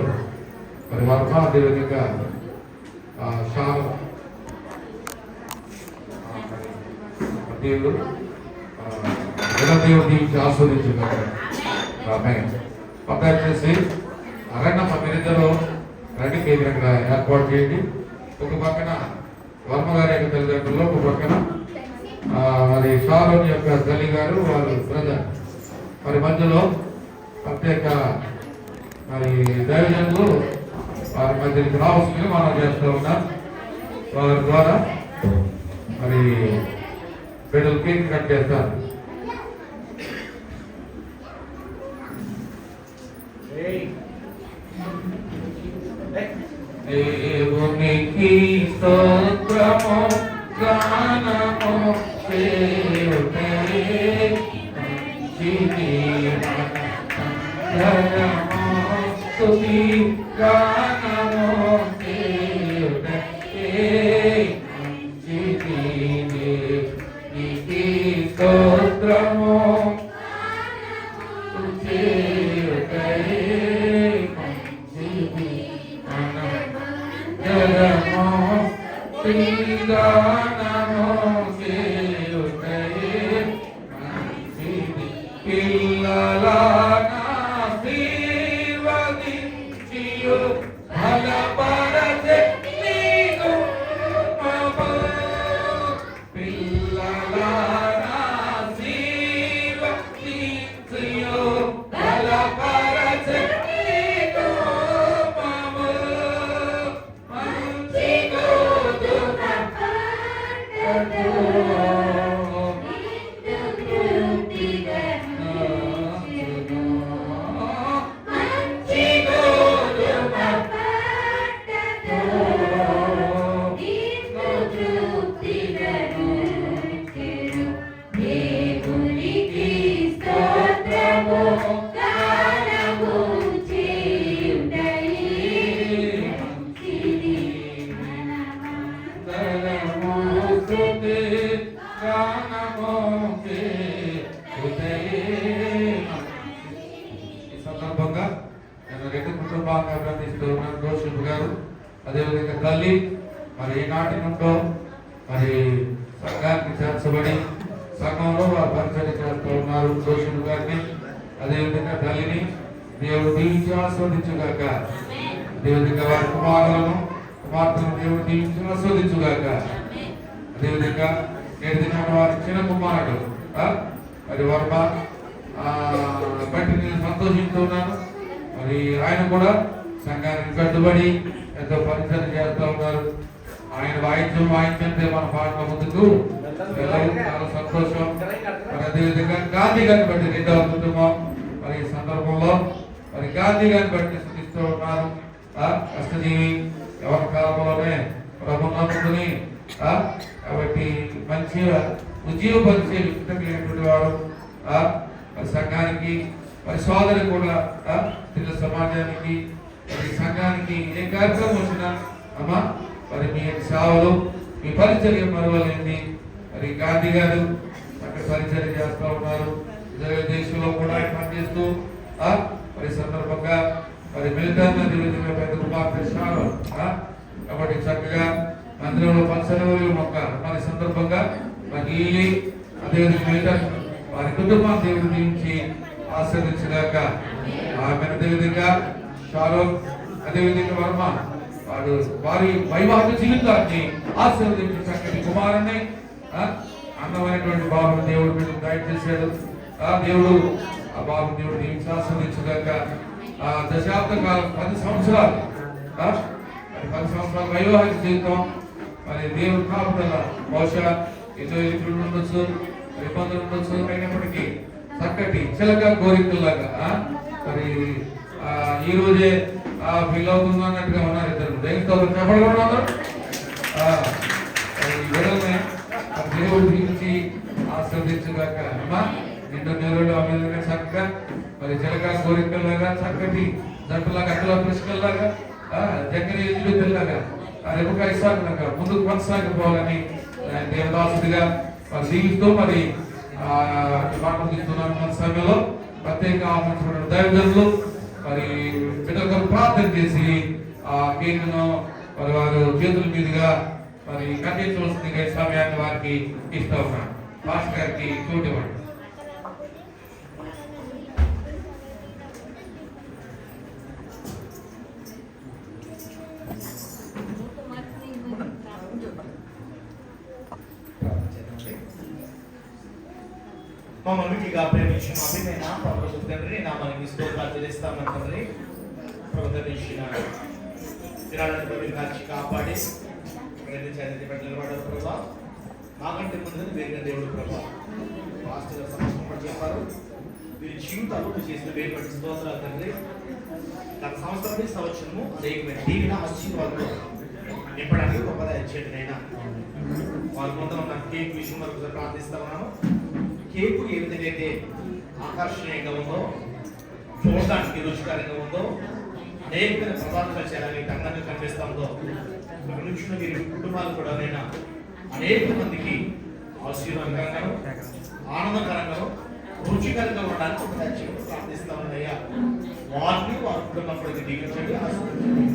మరి వర్మ, అదేవిధంగా షాల్ దేవుడు దేవుడు దీవించి ఆస్వాదించగలిగారు. పక్కన చేసి అరణ్య మీరిద్దరు రండి కేంద్రంగా ఏర్పాటు చేయండి. ఒక పక్కన వర్మ గారి యొక్క తల్లిదండ్రులు, ఒక పక్కన మరి షారోన్ యొక్క తల్లి గారు వారు బ్రదర్. మరి మధ్యలో ప్రత్యేక మరి దైవజనులు వారి మధ్యకి రావాల్సిందిగా మనం చేస్తూ ఉన్నాం. వారి ద్వారా మరి బిడ్డలు కేక్ కట్ చేస్తారు. దేవునికి స్తోత్రము గానము చేయుటే స్తుతి గానము చేయుటే స్తోత్రము అదేవిధంగా తల్లి మరి ఈనాటి నుండో మరి సంఘానికి చేర్చబడి సంఘంలో వారు పరిచయం చేస్తూ ఉన్నారు. దోషులు గారిని అదేవిధంగా తల్లిని దేవుడు దీవించి ఆస్వాదించుగాక. అదేవిధంగా వారి కుమార్తెలను దేవుడు దీవించి ఆస్వాదించుగాక. అదేవిధంగా నేటి దినాన వారి చిన్న కుమారుడు మరి వర్మ బట్టి నేను సంతోషిస్తూ ఉన్నాను. మరి ఆయన కూడా సంఘానికి కట్టుబడి ఎంతో పరిచయం చేస్తూ ఉన్నారు. ఆయన వాయిద్యం వాయించంటే మన పాటల ముందుకు చాలా సంతోషం. మరి అదేవిధంగా గాంధీ గారిని బట్టి రెండవ కుటుంబం మరి ఈ సందర్భంలో మరి గాంధీ గారిని బట్టి స్థుతిస్తూ ఉన్నారు. కష్టజీవి ఎవరి కాలంలోనే ప్రభు నమ్ముకుని కాబట్టి మంచిగా ఉద్యోగపరిచే విస్తమైనటువంటి వాడు సంఘానికి మరి సోదరు కూడా పిల్ల సమాజానికి మరి సంఘానికి ఏ కార్యక్రమం వచ్చినా అమ్మా మరి మీ సేవలు మీ పరిచర్య మరవలేంది. మరి గాంధీ గారు అక్కడ పరిచర్య చేస్తూ ఉన్నారు, ఇజ్రాయెల్ దేశంలో కూడా ఆయన పనిచేస్తూ మరి సందర్భంగా మరి మిలిటరీ నివేదిక పెద్ద కుమార్తె శాలం కాబట్టి చక్కగా మందిరంలో పంచనవరి మొక్క మరి సందర్భంగా మరి అదేవిధంగా మిలిటరీ వారి కుటుంబాన్ని దేవుడి నుంచి ఆశీర్వదించగాక. ఆమె అదేవిధంగా షారోన్ అదేవిధంగా వర్మ వారి వైవాహిక జీవితాన్ని ఆశీర్వదించి చక్కటి కుమారుని అందమైనటువంటి బాబుని దేవుడు మీరు గైడ్ చేశాడు. దేవుడు ఆ బాబు దేవుడు దీనికి ఆశీర్వదించగాక. దశాబ్ద కాలం 10 సంవత్సరాలు 10 సంవత్సరాల వైవాహిక జీవితం మరి దేవుడు కాపుదల బహుశా ఎన్నో ఇబ్బందులు ఉండొచ్చు, ఇబ్బందులు ఉండొచ్చు, అయినప్పటికీ చక్కటి చిలక కోరికలాగా మరి ఈ రోజే ఫీల్ అవుతున్నట్టుగా ఉన్నారు ఇద్దరు. దేవుడితో చెప్పగలుగుతున్నారు విడలనే దేవుడు దీనికి ఆశ్రదించగాక. అమ్మా నిండు నెలలు అమ్మ చక్కగా మరి చిలక కోరికల్లాగా చక్కటి జంటలాగా అక్కల పుష్కల్లాగా జగన్ ఎదుగులాగా రేపుగా ఇస్తారులాగా ముందుకు కొనసాగిపోవాలని దేవదాసుడిగా మరి జీవిస్తూ మరి మాట్లాడుతున్నాను సమయంలో ప్రత్యేకంగా ఆహ్వానించబడిన దైవజనులు మరి బిడ్డలకు ప్రార్థన చేసి ఆ కేకును మరి వారు చేతుల మీదుగా మరి కట్టించవలసిందిగా సమయాన్ని వారికి ఇస్తా ఉన్నాను. మాస్టర్ గారికి చోటు ఇవ్వండి. మమ్మల్ని మీగా ప్రేమించిన అభినైనా ప్రభుత్వ తండ్రి నా మనకి స్తోత్రాలు చెల్లిస్తామని తండ్రి ప్రభుత్వించిన దినాలను కాచి కాపాడి చదివి పెట్టిన వాడు ప్రభా మాకంటే ముందు వేరిన దేవుడు ప్రభా మాస్టర్ సమస్య చెప్పారు వీరి జీవితాలు చేసిన వేరుపడి స్తోత్రాలు తండ్రి గత సంవత్సరం సంవత్సరము అనేకమైన దీనిన ఆశీర్వాదాలు నింపడానికి గొప్పగా ఇచ్చేటైనా వారి ముందు ఉన్న కేక్ విషయం వరకు ప్రార్థిస్తా ఉన్నాము. కేకు ఏ విధంగా అయితే ఆకర్షణీయంగా ఉందో, చూడడానికి రుచికరంగా ఉందో, అనేక పదార్థాలు చేయాలని అందంగా కనిపిస్తా ఉందో, నుంచిన వీరి కుటుంబాలు కూడా నేను అనేక మందికి ఆశీర్వాదకరంగాను ఆనందకరంగాను రుచికరంగా ఉండడానికి ఒక ప్రార్థిస్తా ఉన్నాయ్యా. వారిని వారి కుటుంబంలోకి దీవించండి, ఆశీర్వదించండి.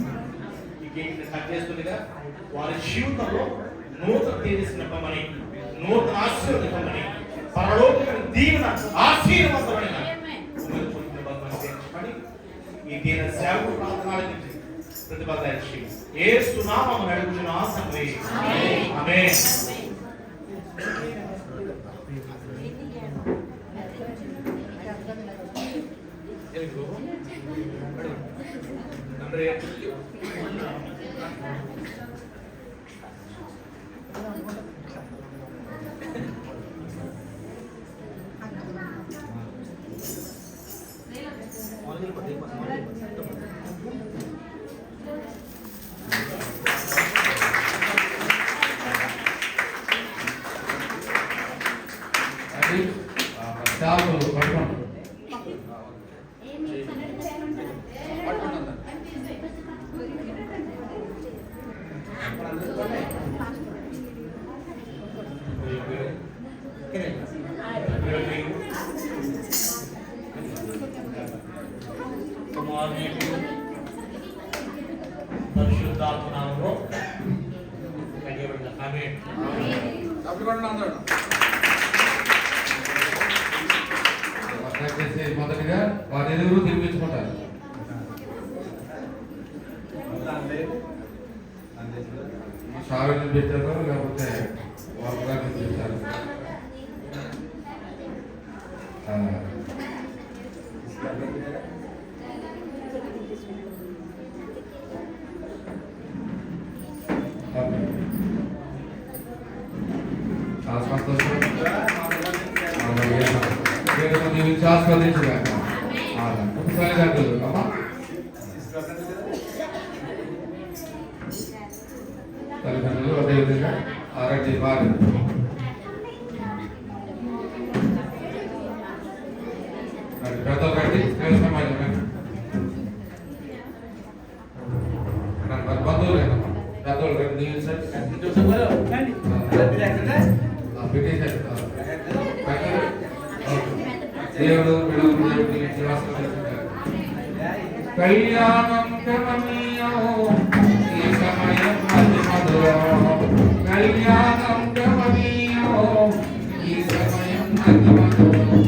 ఈ కేక్ కట్ చేస్తుండగా వారి జీవితంలో నూతన తేజస్సునివ్వమని, నూతన ఆశీర్వదించమని, పరలోకమైన దీవెన ఆశీర్వాదమైన ఈ దీన సేవకు ప్రార్థనలు ప్రతిపాదించి యేసు నామమున అడుగుచున్నాము తండ్రి. ఆమేన్. పరిశుద్ధాత్మనామములో ఆమేన్. మొదటిగా వారి ఎదురు తినిపించుకుంటారు. సాగుని పెట్టారు లేకపోతే వాళ్ళుగా పెట్టారు. చాలా సంతోషం. ఆస్వాదించగాక. ఒకసారి గంటలు అమ్మా తల్లిదండ్రులు అదేవిధంగా ఆరోగ్య బాగా పెద్దలు రండి, స్త్రీల సమాజం రండి. మరి బంధువులు పెద్దోళ్ళు రండి, దీవించండి. పెట్టేశారు. దేవుడు విడుదల దేవుడు దీవించి ఆశీర్వదించారు. కళ్యాణం కమనీయం ఈ సమయం అతి మధురం. కళ్యాణం కమనీయం ఈ సమయం అతి మధురం.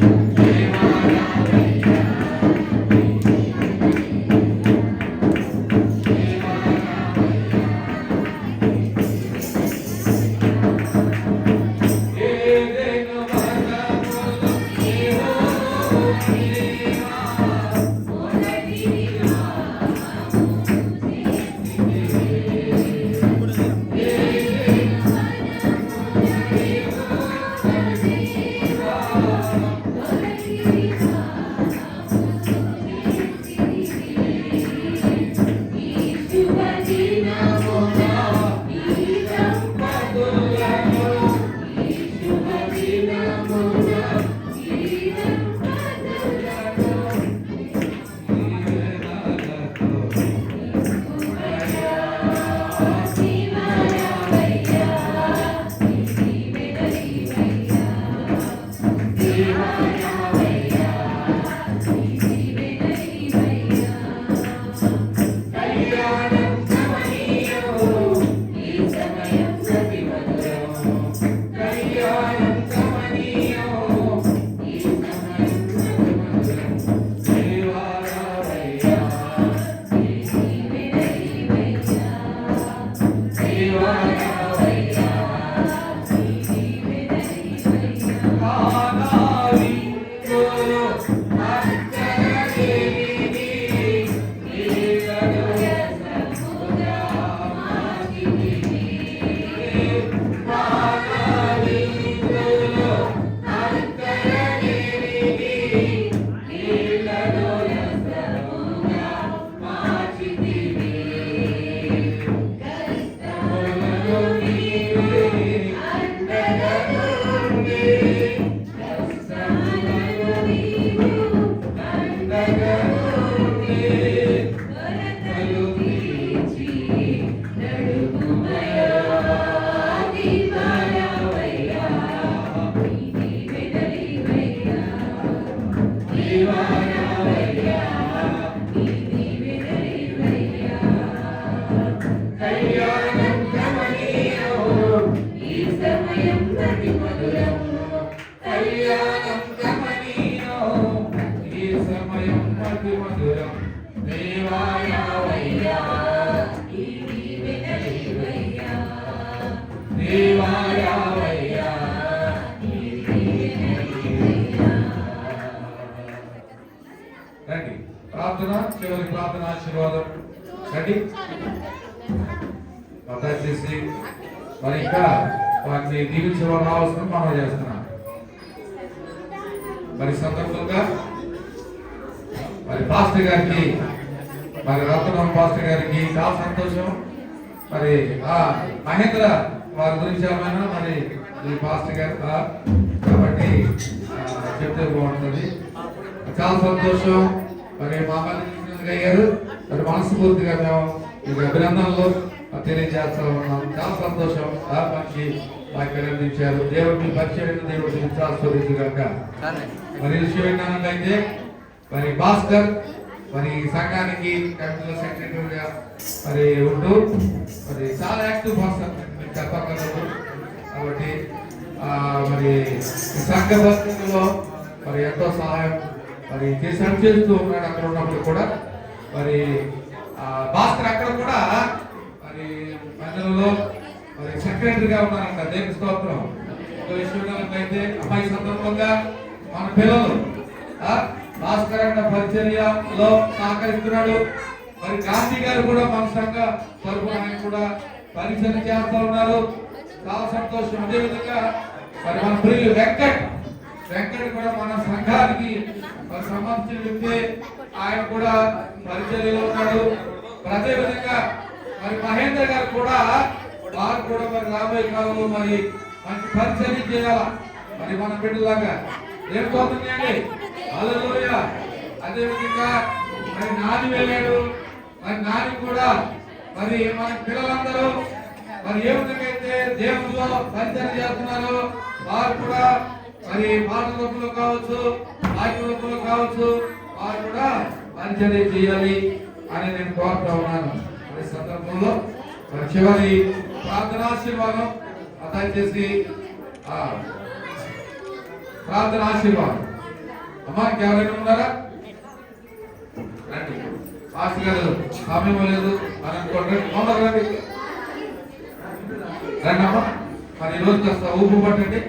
రండి, ప్రార్థన, చివరి ప్రార్థన ఆశీర్వాదం. రండి, చేసి మరి ఇంకా వాటిని దీవించడం రావాల్సిన మనం చేస్తున్నాం. మరి సందర్భంగా మరి పాస్టర్ గారికి, మరి రత్నం పాస్టర్ గారికి చాలా సంతోషం. మరి మహేంద్ర వారి గురించి ఏమైనా మరి ఈ పాస్టర్ గారు కాబట్టి చెప్తే బాగుంటుంది. చాలా సంతోషం. మరి మా అయ్యారు మరి మనస్ఫూర్తిగా మేము మీకు అభినందనలు తెలియజేస్తా ఉన్నాం. చాలా సంతోషం. మంచి వాక్యాలు దేవుడు మీ పరిచయం, దేవుడు ఆస్వాదించుగాక. మరి విషయం ఏంటంటే మరి భాస్కర్ మరి సంఘానికి కమిటీలో సెక్రటరీగా మరి ఉంటూ మరి చాలా యాక్టివ్ భాస్కర్ మీకు చెప్పగలరు. కాబట్టి మరి సంఘ పరిస్థితుల్లో మరి ఎంతో సహాయం మరి చేస్తూ ఉన్నాడు. అక్కడ ఉన్నప్పుడు కూడా మరి భాస్కర్ అక్కడ కూడా మరి మందిరంలో మరి సెక్రటరీగా ఉన్నారంట. దేవుని స్తోత్రం. ఒక విషయం అయితే అమ్మాయి సందర్భంగా మన పిల్లలు భాస్కర్ అన్న పరిచర్యలో సహకరిస్తున్నాడు. మరి గాంధీ గారు కూడా మన సంఘ తరపున ఆయన కూడా పరిచయం చేస్తూ ఉన్నారు. చాలా సంతోషం. అదేవిధంగా మరి మన ప్రియులు వెంకట్ కూడా మన సంఘానికి మరి సంబంధించిన వ్యక్తి. ఆయన కూడా పరిచర్యలో ఉన్నాడు. అదే విధంగా మరి మహేంద్ర గారు కూడా వారు కూడా మరి రాబోయే కాలంలో మరి మంచి పరిచర్య చేయాలా మరి మన బిడ్డలాగా. ఏం కోరుతున్నాయండి? హల్లెలూయా. అదేవిధంగా మరి నాని వెళ్ళాడు, మరి నాని కూడా మరి మన పిల్లలందరూ మరి ఏ విధంగా అయితే దేవుడిలో పరిచయం చేస్తున్నారు, వారు కూడా మరి పాటల రూపంలో కావచ్చు, వాక్య రూపంలో కావచ్చు, వారు కూడా పరిచయం చేయాలి అని నేను కోరుతా ఉన్నాను. ఈ సందర్భంలో మరి చివరి ప్రార్థనాశీర్వాదం దయచేసి ప్రార్థనాశీర్వాదం అమ్మా ఇంకెవరైనా ఉన్నారా? రండి. మాస్టర్ గారు సమయం లేదు అని అనుకోండి, రండి అమ్మా. మరి ఈరోజు కాస్త ఊపు పట్టండి.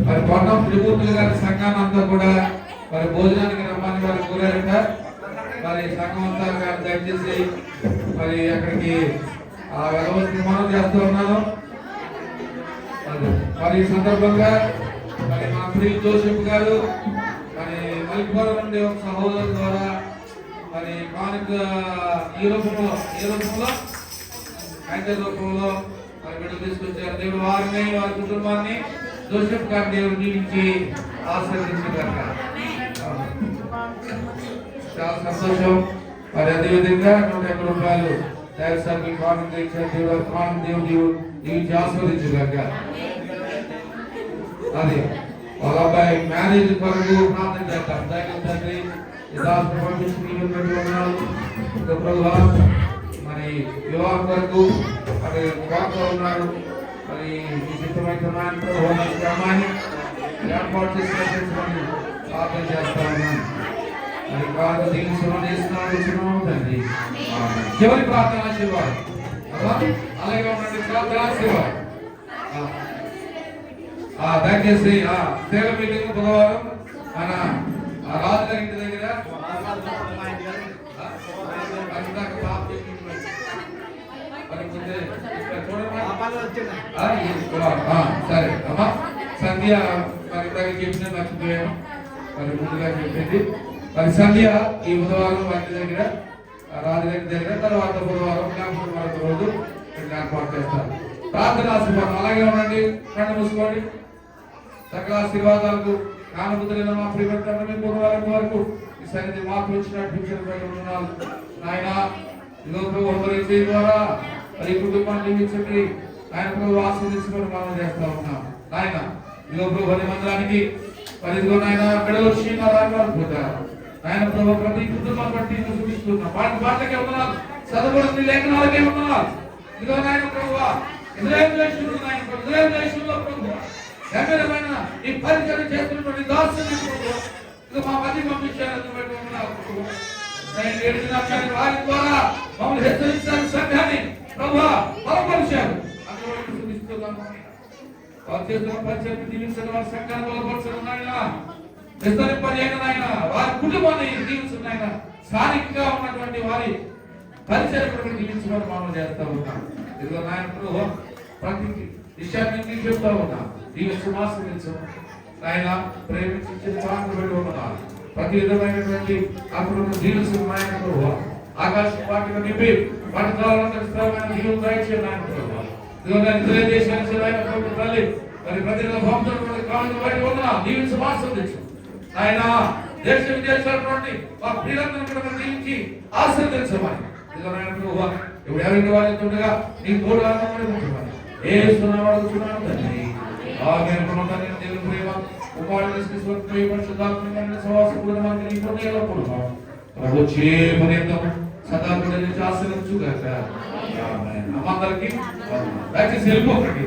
మరి కొండం త్రిమూర్తులు గారి సంఘాన్ని అంతా కూడా మరి భోజనానికి రమ్మని వారు కోరారట. మరి సంఘం అంతా గారు దయచేసి మరి అక్కడికి వెళ్ళవలసిన మనం చేస్తూ ఉన్నాను. మరి ఈ సందర్భంగా మరి మా ప్రియ జోసెఫ్ గారు మరి మల్లిపురం నుండి ఒక సహోదరు ద్వారా మరి కానుక ఈ రూపంలో కైంకర్య రూపంలో మరి బిడ్డలు తీసుకొచ్చారు. దేవుడు వారిని వారి కుటుంబాన్ని జోసెఫ్ గారి దేవుడు దీవించి ఆశీర్వదించారు. చాలా సంతోషం. మరి అదేవిధంగా 150 రూపాయలు దైవసానికి కానుక ఇచ్చారు. దేవుడు కానుక దేవుడు దీవించి ఆశీర్వదించారు. అది వాళ్ళ అబ్బాయి మ్యారేజ్ కొరకు ప్రార్థన చేస్తాం. దైవం తండ్రి మరి వివాహం కొరకు మరి కోరుతూ ఉన్నారు. మరి ఈ సిద్ధమైతే క్రమాన్ని ఏర్పాటు చేసినటువంటి ప్రార్థన చేస్తా ఉన్నాను. మరి కాదు తీసుకున్నాం తండ్రి. చివరి ప్రార్థన ఆశీర్వాదం అలాగే ఉండండి. ప్రార్థన ఆశీర్వాదం దయచేసి సేవ మీటింగ్ బుధవారం మన రాజుగారి ఇంటి దగ్గర సరే అమ్మా. సంధ్య మరి చెప్పిన మర్చిపోయాను, మరి ముందుగా చెప్పింది. మరి సంధ్య ఈ బుధవారం వారి దగ్గర రాజుగారి దగ్గర, తర్వాత బుధవారం మరొక రోజు ఏర్పాటు చేస్తారు. ప్రార్థన ఆశీర్వాదం అలాగే ఉండండి. కళ్ళు మూసుకోండి. సకల ఆశీర్వాదాలకు కానుకలైన మా ప్రియమైన పూర్వాల వరకు ఈ సన్నిధి మాకు వచ్చినట్టు ఆయన ఈ ద్వారా మరి కుటుంబాన్ని నిర్మించండి. ఆయన ప్రభు ఆశీర్వదించుకొని మనం చేస్తా ఉన్నాం. ఆయన ఇదో ప్రభు మందిరానికి పరిధిలో ఆయన బిడ్డలు వచ్చిపోతారు. ఆయన ప్రభు ప్రతి కుటుంబాన్ని బట్టి చూపిస్తున్నాం. పాటలకే ఉన్నారు, చదవబడింది లేఖనాలకే ఉన్నారు. ఇదిగో నాయన ప్రభు ఇజ్రాయేల్ దేశంలో ప్రభు గంభీరమైన ఈ పరిచయం చేస్తున్నటువంటి దాసుని మా మధ్య పంపించారు. వారి ద్వారా మమ్మల్ని హెచ్చరించారు. సంఘాన్ని ప్రభు బలపరిచారు. వారి చేతుల పరిచయం దీవించిన వారి సంఘాన్ని బలపరచడం ఆయన విస్తరింపజేయడం ఆయన వారి కుటుంబాన్ని దీవించడం ఆయన స్థానికంగా ఉన్నటువంటి వారి పరిచయం దీవించడం మనం చేస్తా ఉన్నాం. ఇదిగో నాయన ప్రభు ప్రతి విషయాన్ని చెప్తా ఉన్నాం. దీవించు ఆయన ప్రేమించి ఉన్నారు. ప్రతి విధమైనటువంటి అప్పుడు దీవించిన నాయన ప్రభు ఆకాశం వాటిని నింపి వాటి ద్వారా జీవం దయచేయండి ఆయన ప్రభు. తెలియజేసిన ఆయన ప్రభు తల్లి మరి ప్రతి కావాలని బయట ఉన్నా దీవించి ఆస్వాదించు ఆయన. దేశ విదేశాలటువంటి మా ప్రియులందరూ కూడా దీవించి ఆశీర్వదించమని. ఇదిగో నాయన ప్రభు ఇప్పుడు ఎవరి వాళ్ళతుండగా నీ తోడు ఆనందమని ఉంటున్నాను. ఏ సున్నాడు సున్నాడు తండ్రి దేవుని ప్రేమ ఉపాధి సదా ఆశీర్వదించుగాక. అందరికి దయచేసి వెళ్ళిపోకండి.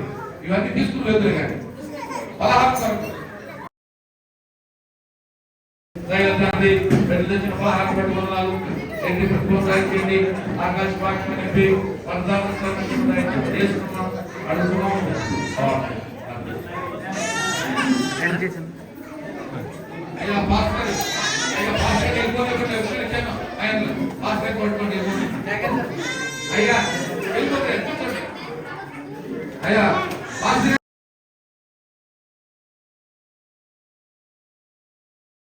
ఇవన్నీ తీసుకుని వెళ్తారు కానీ పలహారం పలహారం పెట్టుకున్నారు. ఎన్ని ప్రతిభలు దయచేయండి ఆకాశ వాక్యం నింపి వర్ధాలు చేసుకున్నాం అడుగుతున్నాం అయ్యా భాస్కర్ వెళ్ళిపోతే ఆయన భాస్కర్ కొట్టుకోండి అయ్యా వెళ్ళిపోతే అయ్యా భాస్కర్